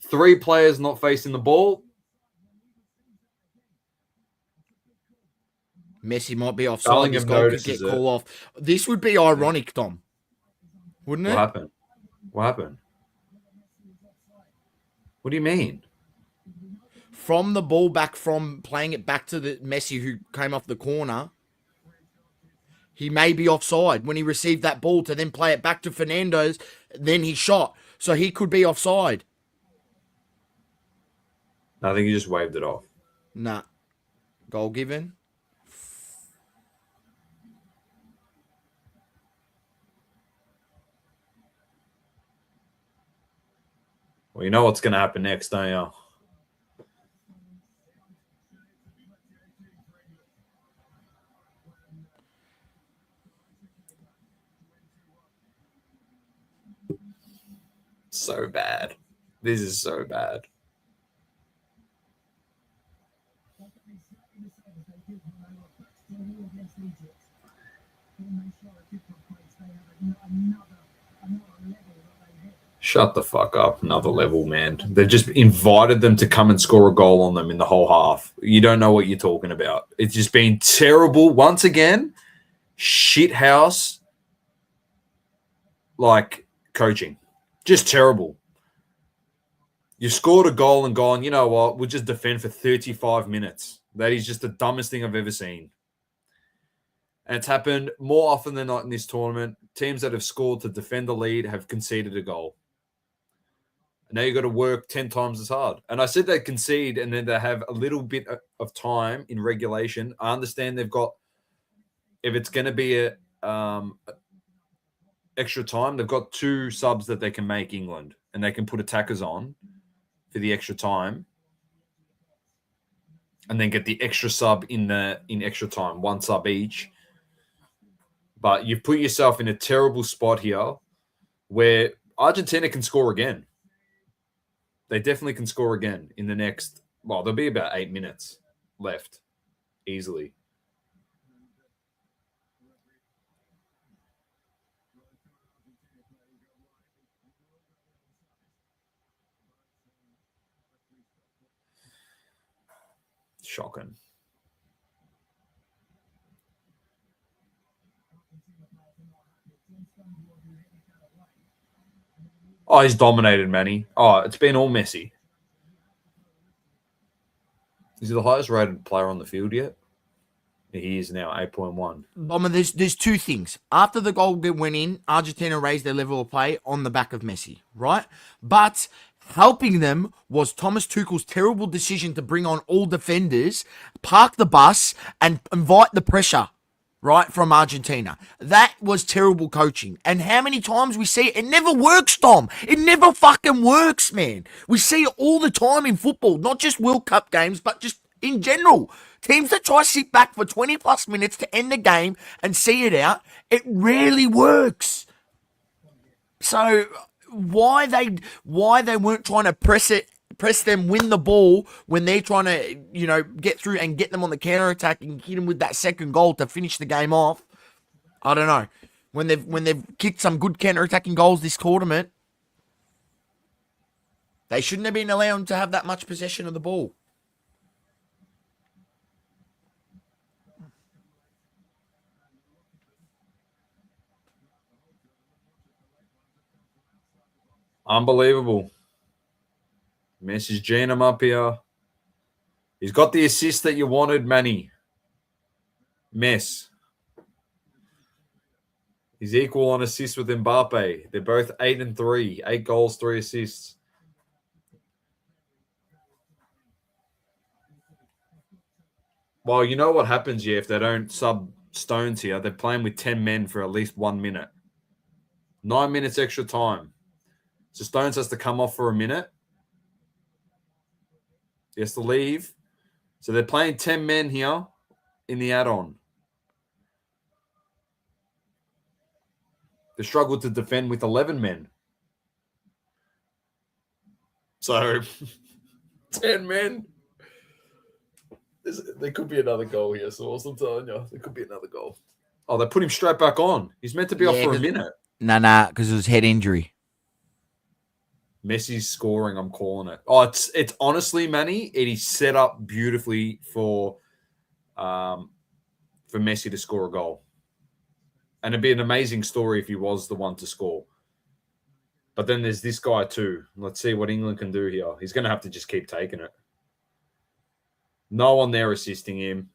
3 players not facing the ball. Messi might be offside. This goal could get called off. This would be ironic, Tom. Wouldn't it? What happened? What happened? What do you mean? From the ball back, from playing it back to the Messi who came off the corner, he may be offside when he received that ball to then play it back to Fernandes. Then he shot. So he could be offside. I think he just waved it off. Nah. Goal given. Well, you know what's going to happen next, don't you? So bad. This is so bad. Shut the fuck up. Another level, man. They've just invited them to come and score a goal on them in the whole half. You don't know what you're talking about. It's just been terrible. Once again, shithouse, like, coaching. Just terrible. You scored a goal and gone, you know what, we'll just defend for 35 minutes. That is just the dumbest thing I've ever seen. And it's happened more often than not in this tournament. Teams that have scored to defend the lead have conceded a goal. Now you've got to work 10 times as hard. And I said they concede and then they have a little bit of time in regulation. I understand they've got, if it's going to be a extra time, they've got 2 subs that they can make England. And they can put attackers on for the extra time. And then get the extra sub in extra time, 1 sub each. But you've put yourself in a terrible spot here where Argentina can score again. They definitely can score again in the next, well, there'll be about 8 minutes left, easily. Shocking. Oh, he's dominated, Manny. Oh, it's been all Messi. Is he the highest rated player on the field yet? He is now 8.1. There's 2 things. After the goal went in, Argentina raised their level of play on the back of Messi, right? But helping them was Thomas Tuchel's terrible decision to bring on all defenders, park the bus, and invite the pressure, right, from Argentina. That was terrible coaching. And how many times we see it? It never works, Tom. It never fucking works, man. We see it all the time in football, not just World Cup games, but just in general. Teams that try to sit back for 20 plus minutes to end the game and see it out, it rarely works. So why they weren't trying to press them, win the ball when they're trying to, get through and get them on the counter attack and hit them with that second goal to finish the game off. I don't know. When they've kicked some good counter attacking goals this tournament, they shouldn't have been allowed to have that much possession of the ball. Unbelievable. Messi's G'ing him up here. He's got the assist that you wanted, Manny. Mess. He's equal on assists with Mbappe. They're both 8 and 3. 8 goals, 3 assists. Well, you know what happens here if they don't sub Stones here? They're playing with 10 men for at least 1 minute. 9 minutes extra time. So Stones has to come off for a minute. He has to leave. So they're playing 10 men here in the add-on. They struggled to defend with 11 men. So, 10 men. There could be another goal here, Sauce. I'm telling you. There could be another goal. Oh, they put him straight back on. He's meant to be off for a minute. Nah, because it was head injury. Messi's scoring, I'm calling it. Oh, it's honestly, Manny, it is set up beautifully for Messi to score a goal. And it'd be an amazing story if he was the one to score. But then there's this guy too. Let's see what England can do here. He's going to have to just keep taking it. No one there assisting him.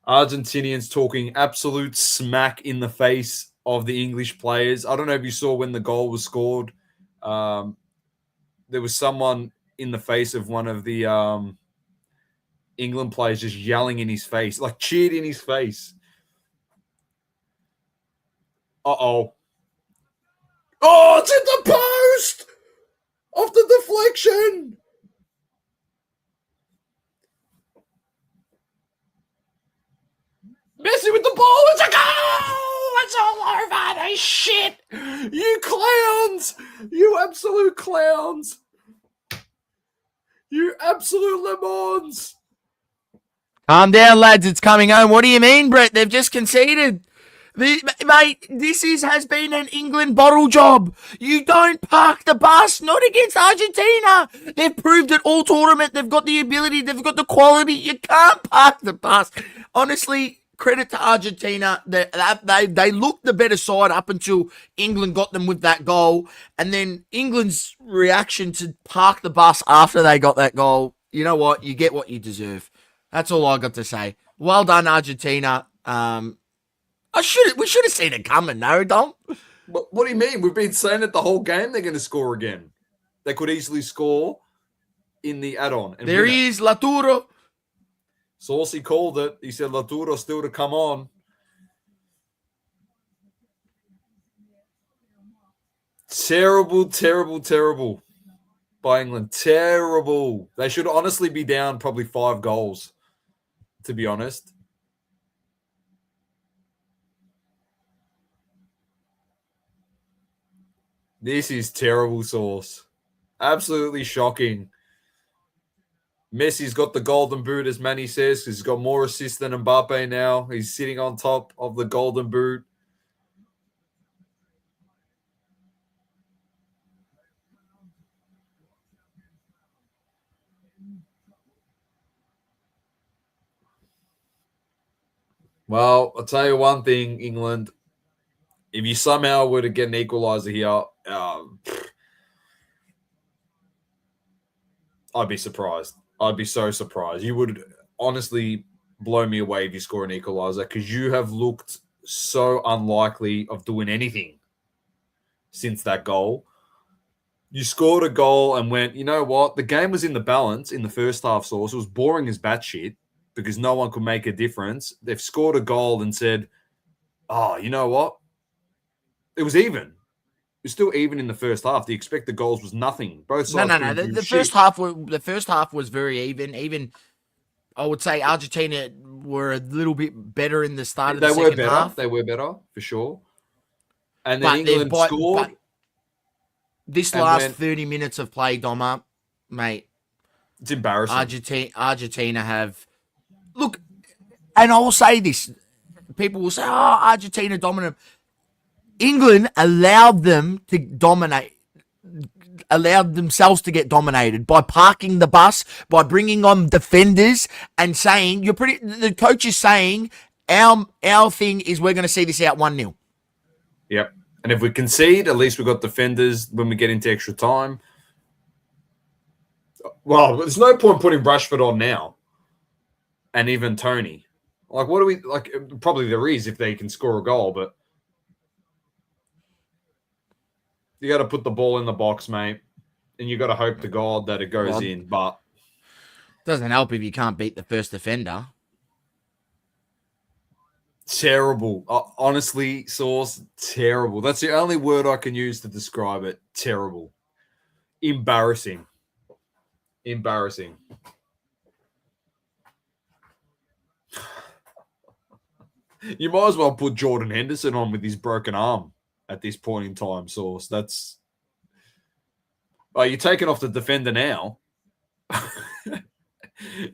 Argentinians talking absolute smack in the face of the English players. I don't know if you saw when the goal was scored. There was someone in the face of one of the England players just yelling in his face, like cheered in his face. Uh-oh. Oh, it's in the post! Off the deflection! Messi with the ball. It's a goal! It's all over this shit! You clowns! You absolute clowns! You absolute Le Mans! Calm down, lads. It's coming home. What do you mean, Brett? They've just conceded. Mate, this has been an England bottle job. You don't park the bus, not against Argentina. They've proved it all tournament. They've got the ability. They've got the quality. You can't park the bus. Honestly, credit to Argentina. They looked the better side up until England got them with that goal. And then England's reaction to park the bus after they got that goal, you know what? You get what you deserve. That's all I got to say. Well done, Argentina. We should have seen it coming, no, Dom? What do you mean? We've been saying it the whole game they're going to score again. They could easily score in the add-on. There he is, Laturo. Saucy called it. He said Laturo still to come on. Terrible, terrible, terrible by England. Terrible. They should honestly be down probably 5 goals, to be honest. This is terrible, Sauce. Absolutely shocking. Messi's got the golden boot, as Manny says, because he's got more assists than Mbappe now. He's sitting on top of the golden boot. Well, I'll tell you one thing, England. If you somehow were to get an equalizer here, I'd be surprised. I'd be so surprised. You would honestly blow me away if you score an equalizer because you have looked so unlikely of doing anything since that goal. You scored a goal and went, you know what? The game was in the balance in the first half, so it was boring as batshit because no one could make a difference. They've scored a goal and said, oh, you know what? It was even. It was still even in the first half. The expected goals was nothing. Both sides. No. The first half was very even. Even I would say Argentina were a little bit better in the start of the second half. They were better for sure. And then England scored. This And last when- 30 minutes of play, Doma, mate, It's embarrassing. Argentina have... Look, and I will say this. People will say, oh, Argentina dominant. England allowed them to dominate, allowed themselves to get dominated by parking the bus, by bringing on defenders and saying, the coach is saying, our thing is we're going to see this out 1-0. Yep. And if we concede, at least we've got defenders when we get into extra time. Well, there's no point putting Rashford on now. And even Tony. Like, what do we... Like, probably there is if they can score a goal, but... You got to put the ball in the box, mate. And you got to hope to God that it goes in, but... Doesn't help if you can't beat the first defender. Terrible. Honestly, Sauce, terrible. That's the only word I can use to describe it. Terrible. Embarrassing. Embarrassing. You might as well put Jordan Henderson on with his broken arm at this point in time, Sauce. That's... you're taking off the defender now.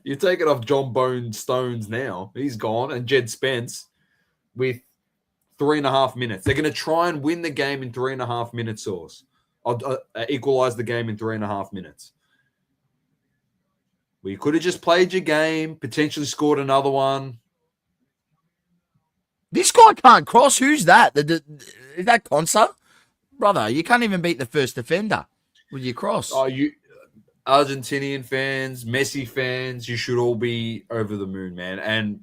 You're taking off John Bone Stones now. He's gone. And Jed Spence with 3.5 minutes. They're going to try and win the game in 3.5 minutes, Sauce. Equalize the game in 3.5 minutes. Well, you could have just played your game, potentially scored another one. This guy can't cross. Who's that? Is that Consa? Brother, you can't even beat the first defender with your cross. Oh, you Argentinian fans, Messi fans, you should all be over the moon, man. And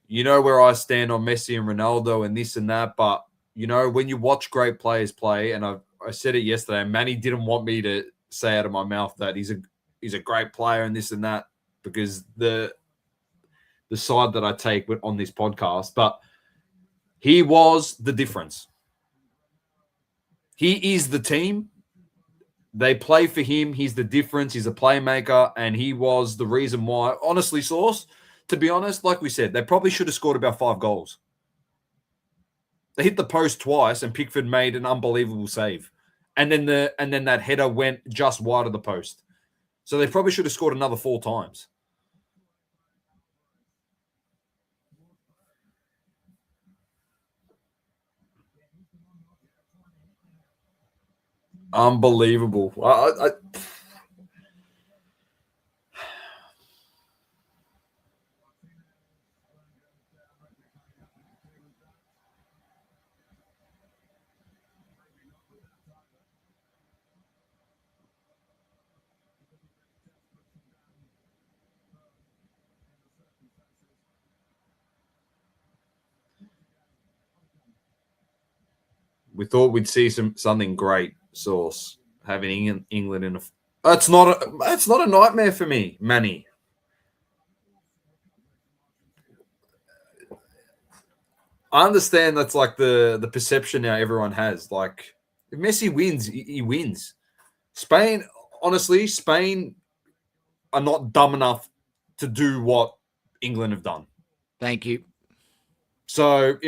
you know where I stand on Messi and Ronaldo and this and that, but you know, when you watch great players play, and I said it yesterday, and Manny didn't want me to say out of my mouth that he's a great player and this and that, because the side that I take on this podcast, but he was the difference. He is the team. They play for him. He's the difference. He's a playmaker, and he was the reason why. Honestly, Sauce, to be honest, like we said, they probably should have scored about 5 goals. They hit the post twice, and Pickford made an unbelievable save, and then that header went just wide of the post. So they probably should have scored another 4 times. Unbelievable. We thought we'd see something great, Sauce, having England in a... That's not a nightmare for me, Manny. I understand that's like the perception now everyone has. Like, if Messi wins, he wins. Spain, honestly, Spain are not dumb enough to do what England have done. Thank you. So,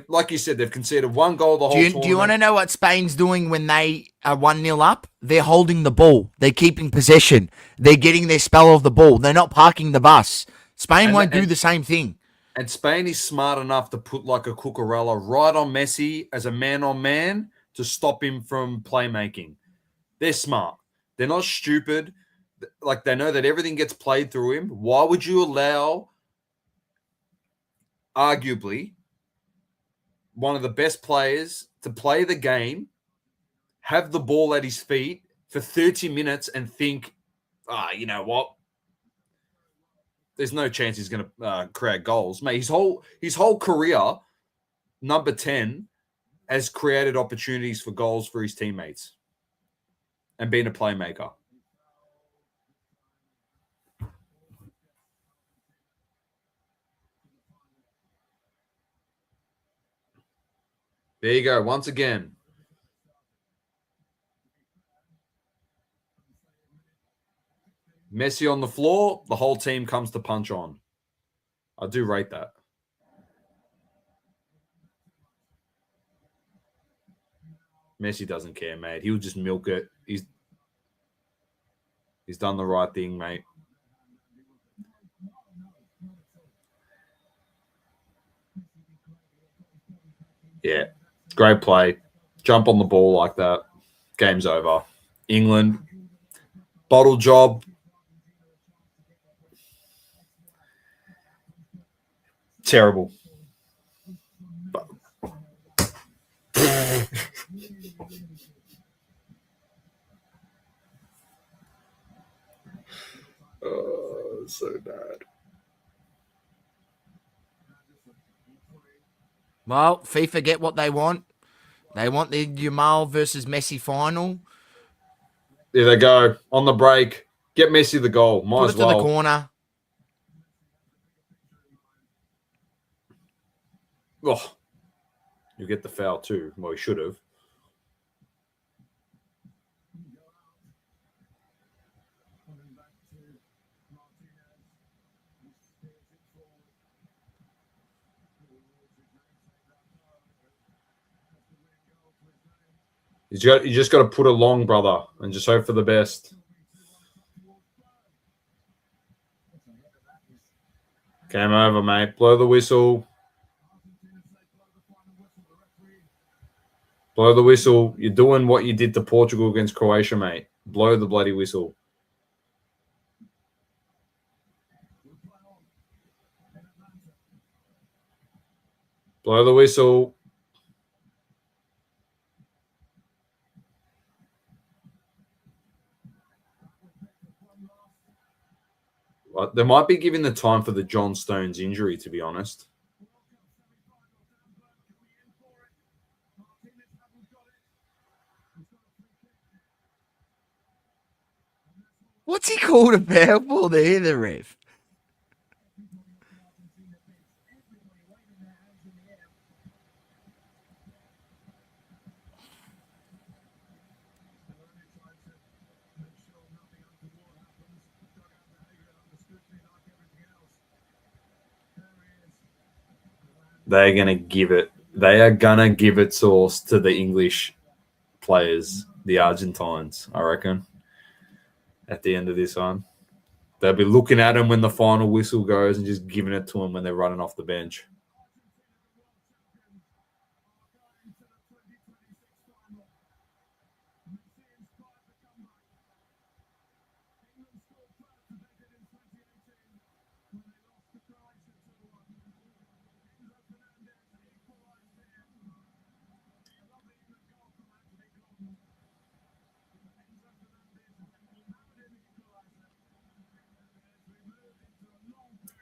like you said, they've conceded 1 goal the whole tournament. Do you want to know what Spain's doing when they are 1-0 up? They're holding the ball. They're keeping possession. They're getting their spell of the ball. They're not parking the bus. Spain won't do the same thing. And Spain is smart enough to put like a Cucurella right on Messi as a man-on-man to stop him from playmaking. They're smart. They're not stupid. Like, they know that everything gets played through him. Why would you allow... arguably one of the best players to play the game, have the ball at his feet for 30 minutes and think, you know what? There's no chance he's going to create goals. Mate, his whole career, number 10, has created opportunities for goals for his teammates and been a playmaker. There you go. Once again. Messi on the floor, the whole team comes to punch on. I do rate that. Messi doesn't care, mate. He'll just milk it. He's done the right thing, mate. Yeah, great play. Jump on the ball like that. Game's over. England, bottle job. Terrible. Oh, so bad. Well, FIFA get what they want. They want the Yamal versus Messi final. There they go. On the break. Get Messi the goal. Might Put as it to well. the corner. Oh, you get the foul too. Well, he should have. You just got to put it long, brother, and just hope for the best. Game over, mate. Blow the whistle. Blow the whistle. You're doing what you did to Portugal against Croatia, mate. Blow the bloody whistle. Blow the whistle. They might be giving the time for the John Stones injury, to be honest. What's he called a foul for there, the ref? They're going to give it. They are going to give it sauce to the English players, the Argentines, I reckon, at the end of this one. They'll be looking at them when the final whistle goes and just giving it to them when they're running off the bench.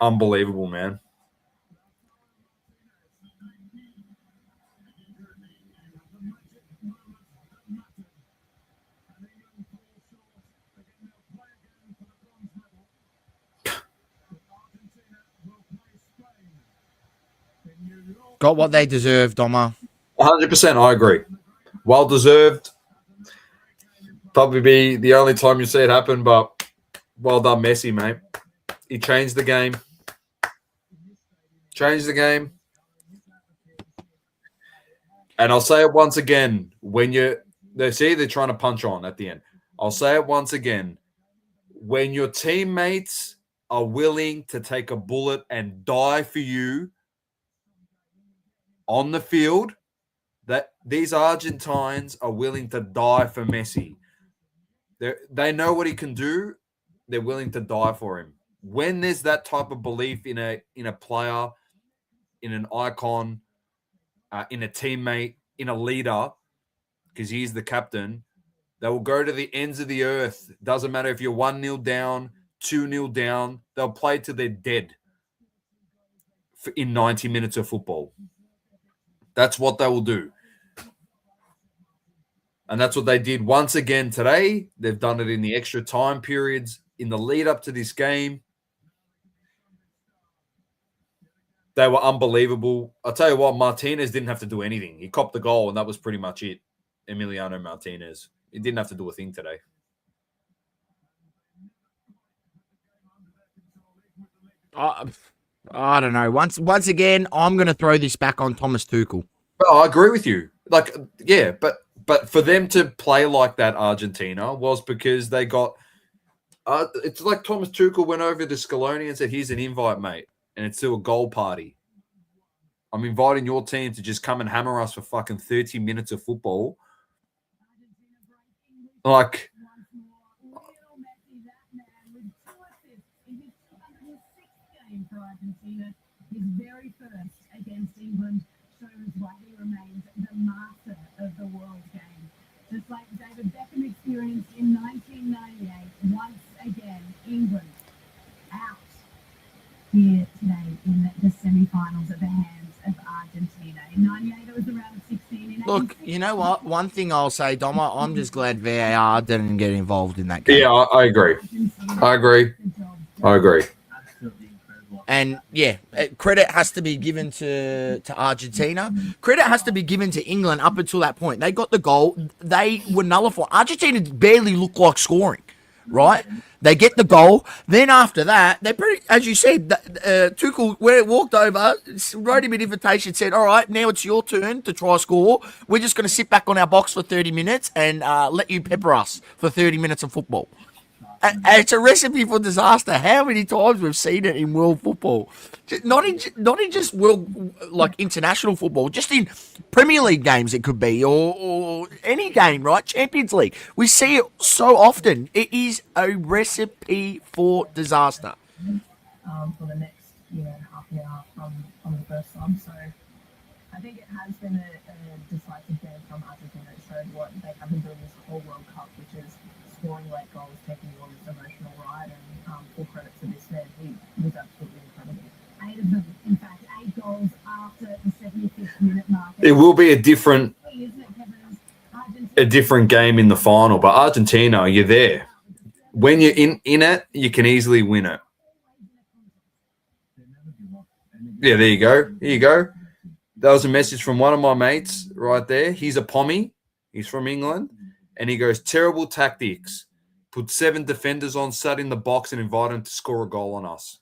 Unbelievable, man. Got what they deserve, Doma. 100%, I agree. Well deserved. Probably be the only time you see it happen, but well done, Messi, mate. He changed the game. Changed the game. And I'll say it once again, they're trying to punch on at the end. I'll say it once again. When your teammates are willing to take a bullet and die for you on the field, that these Argentines are willing to die for Messi. They know what he can do. They're willing to die for him. When there's that type of belief in a player, in an icon, in a teammate, in a leader, because he's the captain, they will go to the ends of the earth. Doesn't matter if you're 1-0 down, 2-0 down. They'll play till they're dead in 90 minutes of football. That's what they will do. And that's what they did once again today. They've done it in the extra time periods in the lead up to this game. They were unbelievable. I'll tell you what, Martinez didn't have to do anything. He copped the goal, and that was pretty much it. Emiliano Martinez. He didn't have to do a thing today. I don't know. Once again, I'm going to throw this back on Thomas Tuchel. But I agree with you. But But for them to play like that, Argentina, was because they got. It's like Thomas Tuchel went over to Scaloni and said, "Here's an invite, mate, and it's to a goal party. I'm inviting your team to just come and hammer us for fucking 30 minutes of football." Like, for Argentina, his very first against England, shows why he remains the master of the world game. Just like David Beckham experienced in 1998, once again, England out here today in the semi-finals at the hands of Argentina. In 98, it was the round of 16. In Look, 86, you know what? One thing I'll say, Dom, I'm just glad VAR didn't get involved in that game. yeah, I agree. I agree. I agree. Absolutely incredible. And yeah, credit has to be given to Argentina. Credit has to be given to England up until that point. They got the goal. They were nullified. Argentina barely looked like scoring, right? They get the goal. Then after that, they pretty, as you said, Tuchel walked over, wrote him an invitation, said, "All right, now it's your turn to try score. We're just going to sit back on our box for 30 minutes and let you pepper us for 30 minutes of football." And it's a recipe for disaster. How many times we've seen it in world football? Not in just world, like international football, just in Premier League games it could be, or any game, right? Champions League. We see it so often. It is a recipe for disaster. for the next year and a half from the first sub. So I think it has been a decisive game from Argentina. It showed what they have been doing this whole World Cup, which is scoring late goals, taking you on this emotional ride, and full credit to this man. He was absolutely incredible. 8 of them, in fact, 8 goals after the 75th minute mark. It will be a different Isn't it, Kevin? a different game in the final, but Argentina, you're there. When you're in it, you can easily win it. Yeah, there you go. Here you go. That was a message from one of my mates right there. He's a Pommy. He's from England. And he goes, terrible tactics. Put 7 defenders on, sat in the box, and invite them to score a goal on us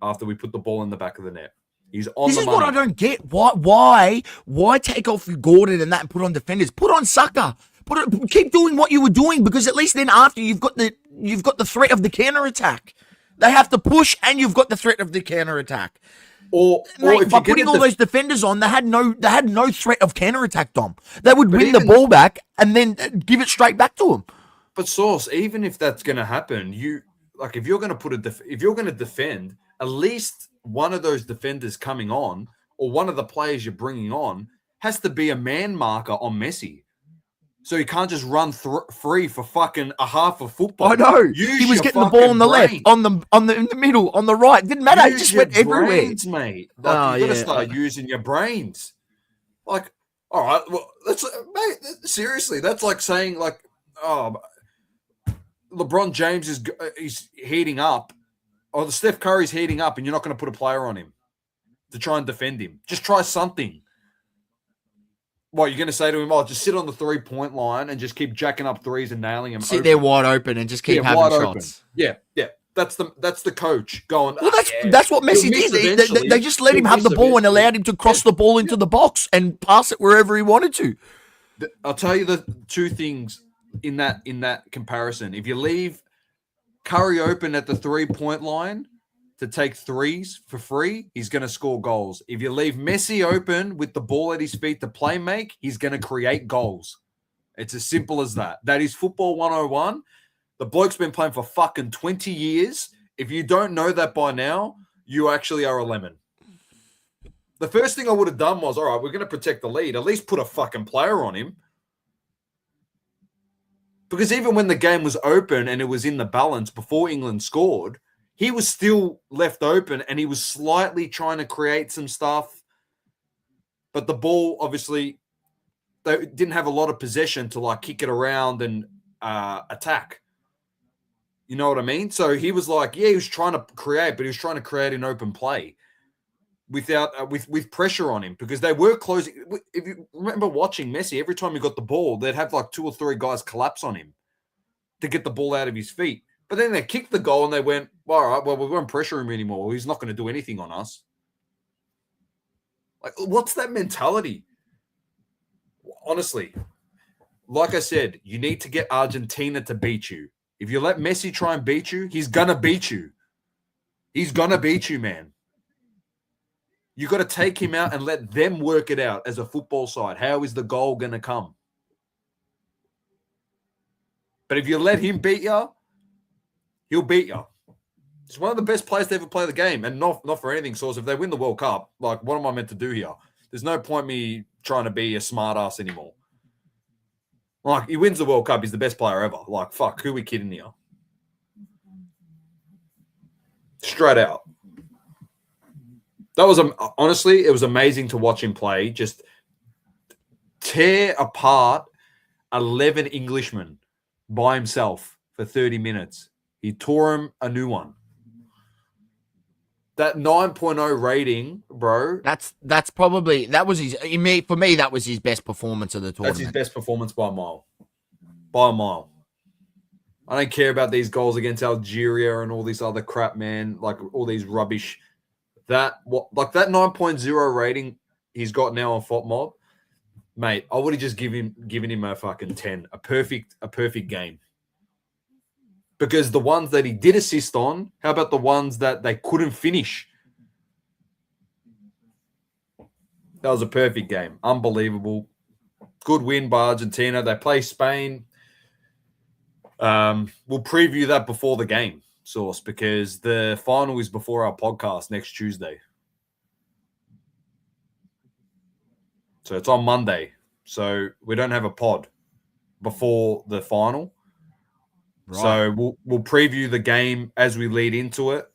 after we put the ball in the back of the net. He's on This the is money. what I don't get. Why take off Gordon and that and put on defenders? Put on Saka. Keep doing what you were doing, because at least then after you've got the threat of the counter attack. They have to push, and you've got the threat of the counter attack. Or Mate, if by you get putting all those defenders on, they had no threat of counter attack. Dom, they would win the ball back and then give it straight back to them. But Sauce, even if that's going to happen, if you're going to if you're going to defend, at least one of those defenders coming on, or one of the players you're bringing on, has to be a man marker on Messi. So he can't just run free for fucking a half of football. I know. Use He was your getting the ball on the brain. left, in the middle, on the right. Didn't matter. He Use just your went everywhere. brains, mate. You got to start using your brains. Like, all right, well, mate. Seriously, that's like saying LeBron James he's heating up, or the Steph Curry's heating up, and you're not going to put a player on him to try and defend him. Just try something. What, you're going to say to him, just sit on the 3-point line and just keep jacking up threes and nailing them. Sit there wide open and just keep having shots. Open. Yeah. That's the coach going. Well, that's what Messi did. They just let him have the ball and allowed him to cross the ball into the box and pass it wherever he wanted to. I'll tell you the 2 things in that comparison. If you leave Curry open at the 3-point line to take threes for free, he's going to score goals. If you leave Messi open with the ball at his feet to play make, he's going to create goals. It's as simple as that. That is football 101. The bloke's been playing for fucking 20 years. If you don't know that by now, you actually are a lemon. The first thing I would have done was, all right, we're going to protect the lead. At least put a fucking player on him. Because even when the game was open and it was in the balance before England scored, he was still left open and he was slightly trying to create some stuff. But the ball, obviously, they didn't have a lot of possession to kick it around and attack. You know what I mean? So he was he was trying to create, but he was trying to create an open play without with pressure on him, because they were closing. If you remember watching Messi, every time he got the ball, they'd have 2 or 3 guys collapse on him to get the ball out of his feet. But then they kicked the goal and they went, well, all right, well, we won't pressure him anymore. He's not going to do anything on us. What's that mentality? Honestly, like I said, you need to get Argentina to beat you. If you let Messi try and beat you, he's going to beat you. He's going to beat you, man. You got to take him out and let them work it out as a football side. How is the goal going to come? But if you let him beat you, he'll beat you. He's one of the best players to ever play the game, and not for anything. So if they win the World Cup, like, what am I meant to do here? There's no point me trying to be a smart ass anymore. Like, he wins the World Cup, he's the best player ever. Like, fuck, who are we kidding here? Straight out. That was, honestly, it was amazing to watch him play. Just tear apart 11 Englishmen by himself for 30 minutes. He tore him a new one. That 9.0 rating, bro. That's probably, that was his, for me, that was his best performance of the tournament. That's his best performance by a mile. By a mile. I don't care about these goals against Algeria and all this other crap, man. Like, all these rubbish. That 9.0 rating he's got now on FOTMob, mate, I would have just given him a fucking 10. A perfect game. Because the ones that he did assist on, how about the ones that they couldn't finish? That was a perfect game. Unbelievable. Good win by Argentina. They play Spain. We'll preview that before the game, Source, because the final is before our podcast next Tuesday. So it's on Monday. So we don't have a pod before the final. Right. So we'll preview the game as we lead into it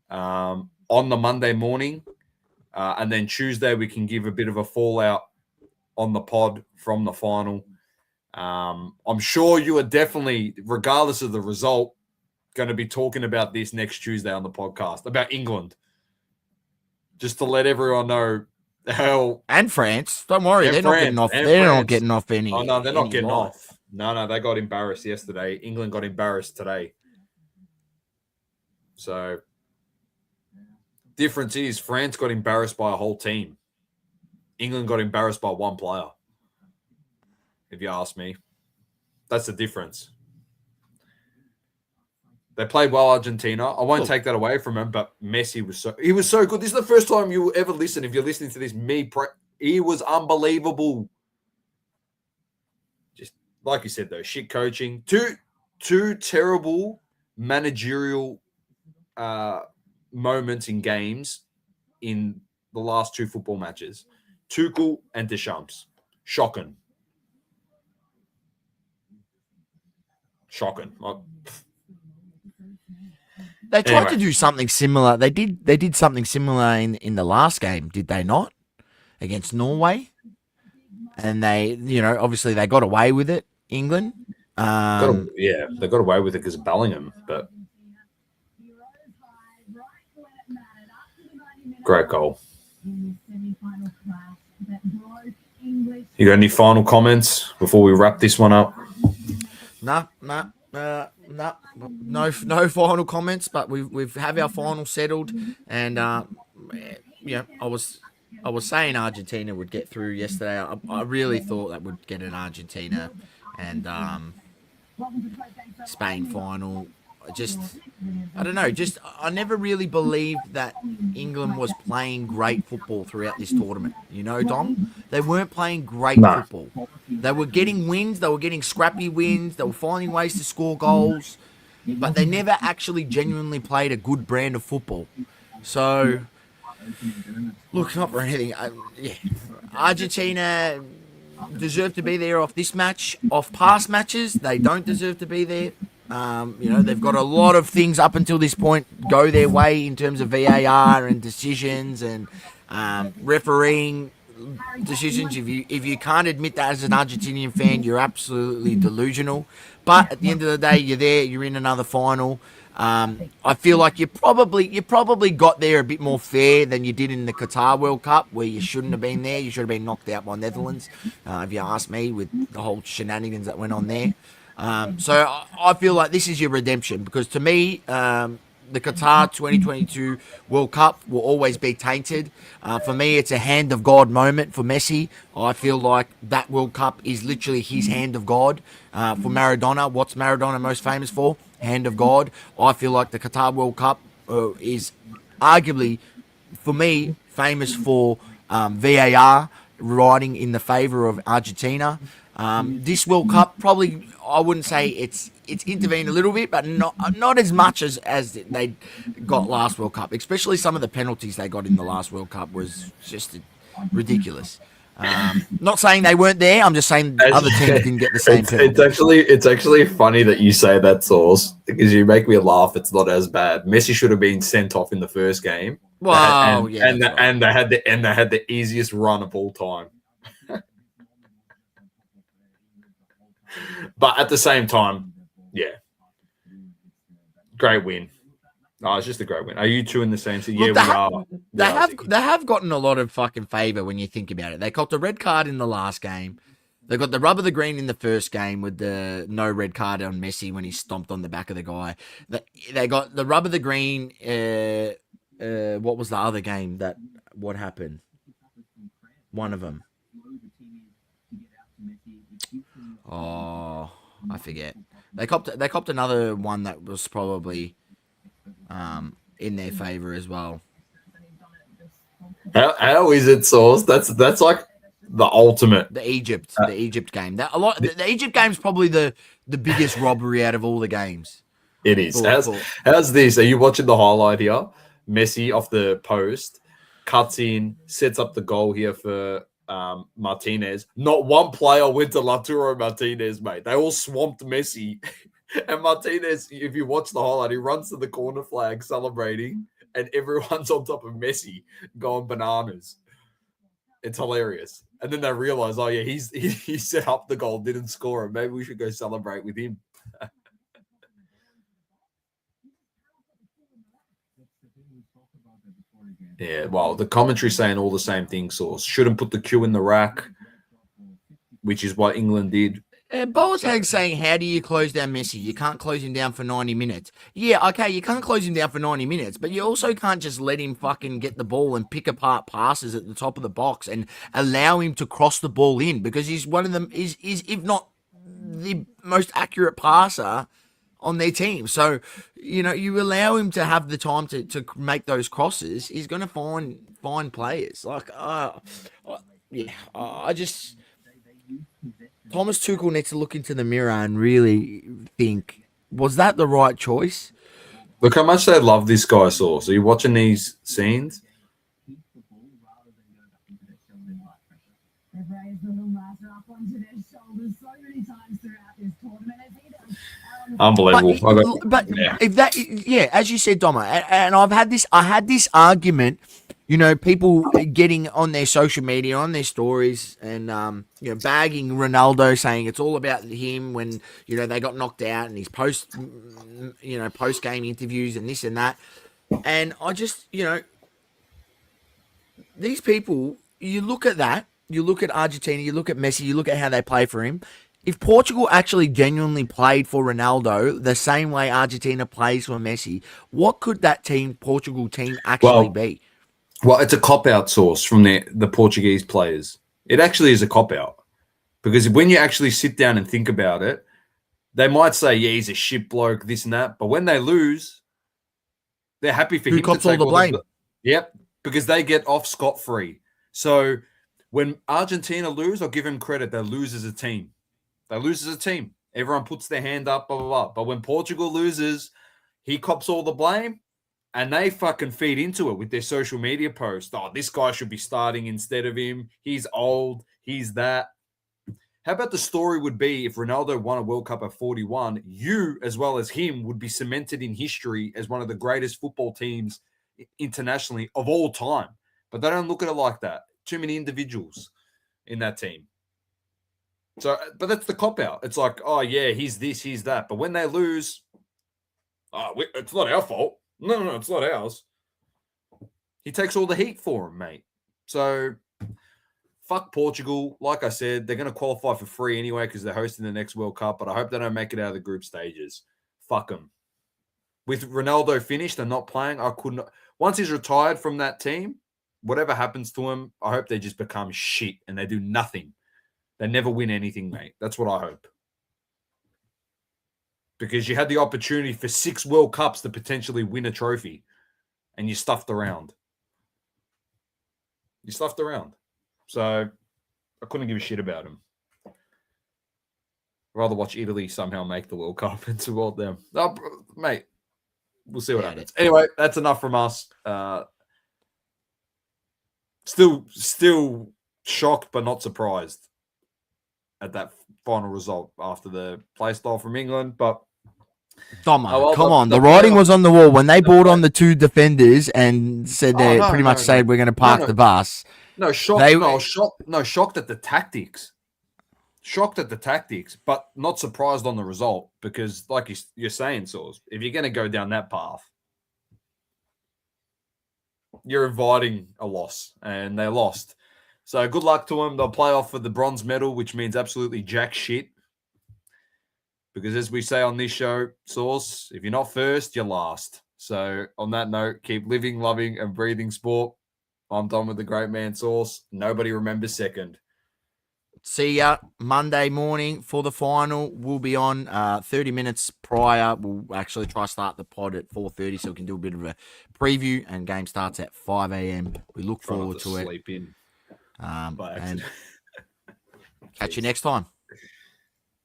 on the Monday morning. And then Tuesday we can give a bit of a fallout on the pod from the final. I'm sure you are definitely, regardless of the result, going to be talking about this next Tuesday on the podcast, about England. Just to let everyone know how... And France. Don't worry. They're not getting off. They're not getting off any... Oh, no, they're not getting off. No, they got embarrassed yesterday. England got embarrassed today. So, difference is France got embarrassed by a whole team. England got embarrassed by one player. If you ask me. That's the difference. They played well, Argentina. I won't take that away from him, but Messi was so good. This is the first time you will ever listen. If you're listening to this, he was unbelievable. Just like you said, though, shit coaching. Two terrible managerial moments in games in the last two football matches. Tuchel and Deschamps. Shocking. They tried to do something similar. They did something similar in the last game, did they not? Against Norway. And they, obviously they got away with it, England. They got away with it because of Bellingham, but great goal. You got any final comments before we wrap this one up? No final comments, but we've have our final settled, and I was saying Argentina would get through yesterday. I really thought that would get an Argentina and Spain final. I don't know. I never really believed that England was playing great football throughout this tournament. Dom? They weren't playing great football. They were getting wins. They were getting scrappy wins. They were finding ways to score goals. But they never actually genuinely played a good brand of football. So, look, not for anything. Argentina deserve to be there off this match. Off past matches, they don't deserve to be there. They've got a lot of things up until this point go their way in terms of VAR and decisions and refereeing decisions. If you can't admit that as an Argentinian fan, you're absolutely delusional. But at the end of the day, you're there. You're in another final. I feel like you probably got there a bit more fair than you did in the Qatar World Cup, where you shouldn't have been there. You should have been knocked out by Netherlands, if you ask me, with the whole shenanigans that went on there. So I feel like this is your redemption, because to me, the Qatar 2022 World Cup will always be tainted. For me, it's a hand of God moment for Messi. I feel like that World Cup is literally his hand of God. For Maradona, what's Maradona most famous for? Hand of God. I feel like the Qatar World Cup is arguably, for me, famous for VAR riding in the favour of Argentina. This World Cup probably, I wouldn't say it's intervened a little bit, but not as much as they got last World Cup. Especially some of the penalties they got in the last World Cup was just ridiculous. Not saying they weren't there. I'm just saying other teams didn't get the same penalties. It's actually funny that you say that, Source, because you make me laugh. It's not as bad. Messi should have been sent off in the first game. Wow, and they had the easiest run of all time. But at the same time, yeah, great win. Oh, it's just a great win. Are you two in the same thing? Yeah, we are. They have gotten a lot of fucking favour when you think about it. They copped a red card in the last game. They got the rub of the green in the first game with the no red card on Messi when he stomped on the back of the guy. They got the rub of the green. What was the other game what happened? One of them. Oh, I forget. They copped another one that was probably in their favour as well. How is it, Source? That's like the ultimate. The Egypt game. The Egypt game is probably the biggest robbery out of all the games. It is. How's this? Are you watching the highlight here? Messi off the post, cuts in, sets up the goal here for Martinez. Not one player went to Lautaro Martinez, mate. They all swamped Messi. And Martinez, if you watch the highlight, he runs to the corner flag celebrating, and everyone's on top of Messi going bananas. It's hilarious. And then they realize, oh yeah, he set up the goal, didn't score it. Maybe we should go celebrate with him. Yeah, well, the commentary saying all the same things. Source shouldn't put the Q in the rack, which is what England did. Boateng's saying, how do you close down Messi? You can't close him down for 90 minutes. Yeah, okay, you can't close him down for 90 minutes, but you also can't just let him fucking get the ball and pick apart passes at the top of the box and allow him to cross the ball in, because he's one of them, is if not the most accurate passer on their team. So, you allow him to have the time to make those crosses, he's going to find players. Like, Thomas Tuchel needs to look into the mirror and really think, was that the right choice? Look how much they love this guy, Source. Are you watching these scenes? They've raised the little master up onto their shoulders so many times throughout this tournament. Unbelievable. If that, as you said, Doma, and I had this argument, people getting on their social media, on their stories, and bagging Ronaldo, saying it's all about him when they got knocked out, and his post game interviews and this and that, and I just these people, you look at that, you look at Argentina, you look at Messi, you look at how they play for him. If Portugal actually genuinely played for Ronaldo the same way Argentina plays for Messi, what could that Portugal team actually be? Well, it's a cop-out, Source, from the Portuguese players. It actually is a cop-out. Because when you actually sit down and think about it, they might say, yeah, he's a shit bloke, this and that. But when they lose, they're happy for him to take all the blame. Yep, because they get off scot-free. So when Argentina lose, I'll give him credit. They lose as a team. Everyone puts their hand up, blah, blah, blah. But when Portugal loses, he cops all the blame, and they fucking feed into it with their social media posts. Oh, this guy should be starting instead of him. He's old. He's that. How about the story would be if Ronaldo won a World Cup at 41, you, as well as him, would be cemented in history as one of the greatest football teams internationally of all time. But they don't look at it like that. Too many individuals in that team. So, but that's the cop-out. It's like, oh, yeah, he's this, he's that. But when they lose, it's not our fault. No, it's not ours. He takes all the heat for him, mate. So, fuck Portugal. Like I said, they're going to qualify for free anyway because they're hosting the next World Cup, but I hope they don't make it out of the group stages. Fuck them. With Ronaldo finished and not playing, I couldn't. Once he's retired from that team, whatever happens to him, I hope they just become shit and they do nothing. They never win anything, mate. That's what I hope. Because you had the opportunity for 6 World Cups to potentially win a trophy and you stuffed around. You stuffed around. So I couldn't give a shit about him. I'd rather watch Italy somehow make the World Cup and support them. Oh, mate, we'll see what happens. Anyway, that's enough from us. Still shocked but not surprised at that final result after the play style from England. But Domo, come on. The writing was on the wall when they brought on the 2 defenders and said they pretty much said we're going to park the bus. No, shocked at the tactics. Shocked at the tactics, but not surprised on the result because, like you're saying, Sauce, if you're going to go down that path, you're inviting a loss, and they lost. So good luck to them. They'll play off for the bronze medal, which means absolutely jack shit. Because as we say on this show, Sauce, if you're not first, you're last. So on that note, keep living, loving, and breathing sport. I'm done with the great man, Sauce. Nobody remembers second. See ya Monday morning for the final. We'll be on 30 minutes prior. We'll actually try to start the pod at 4:30 so we can do a bit of a preview, and game starts at 5 a.m. We look forward to it. Sleep in. And catch you next time.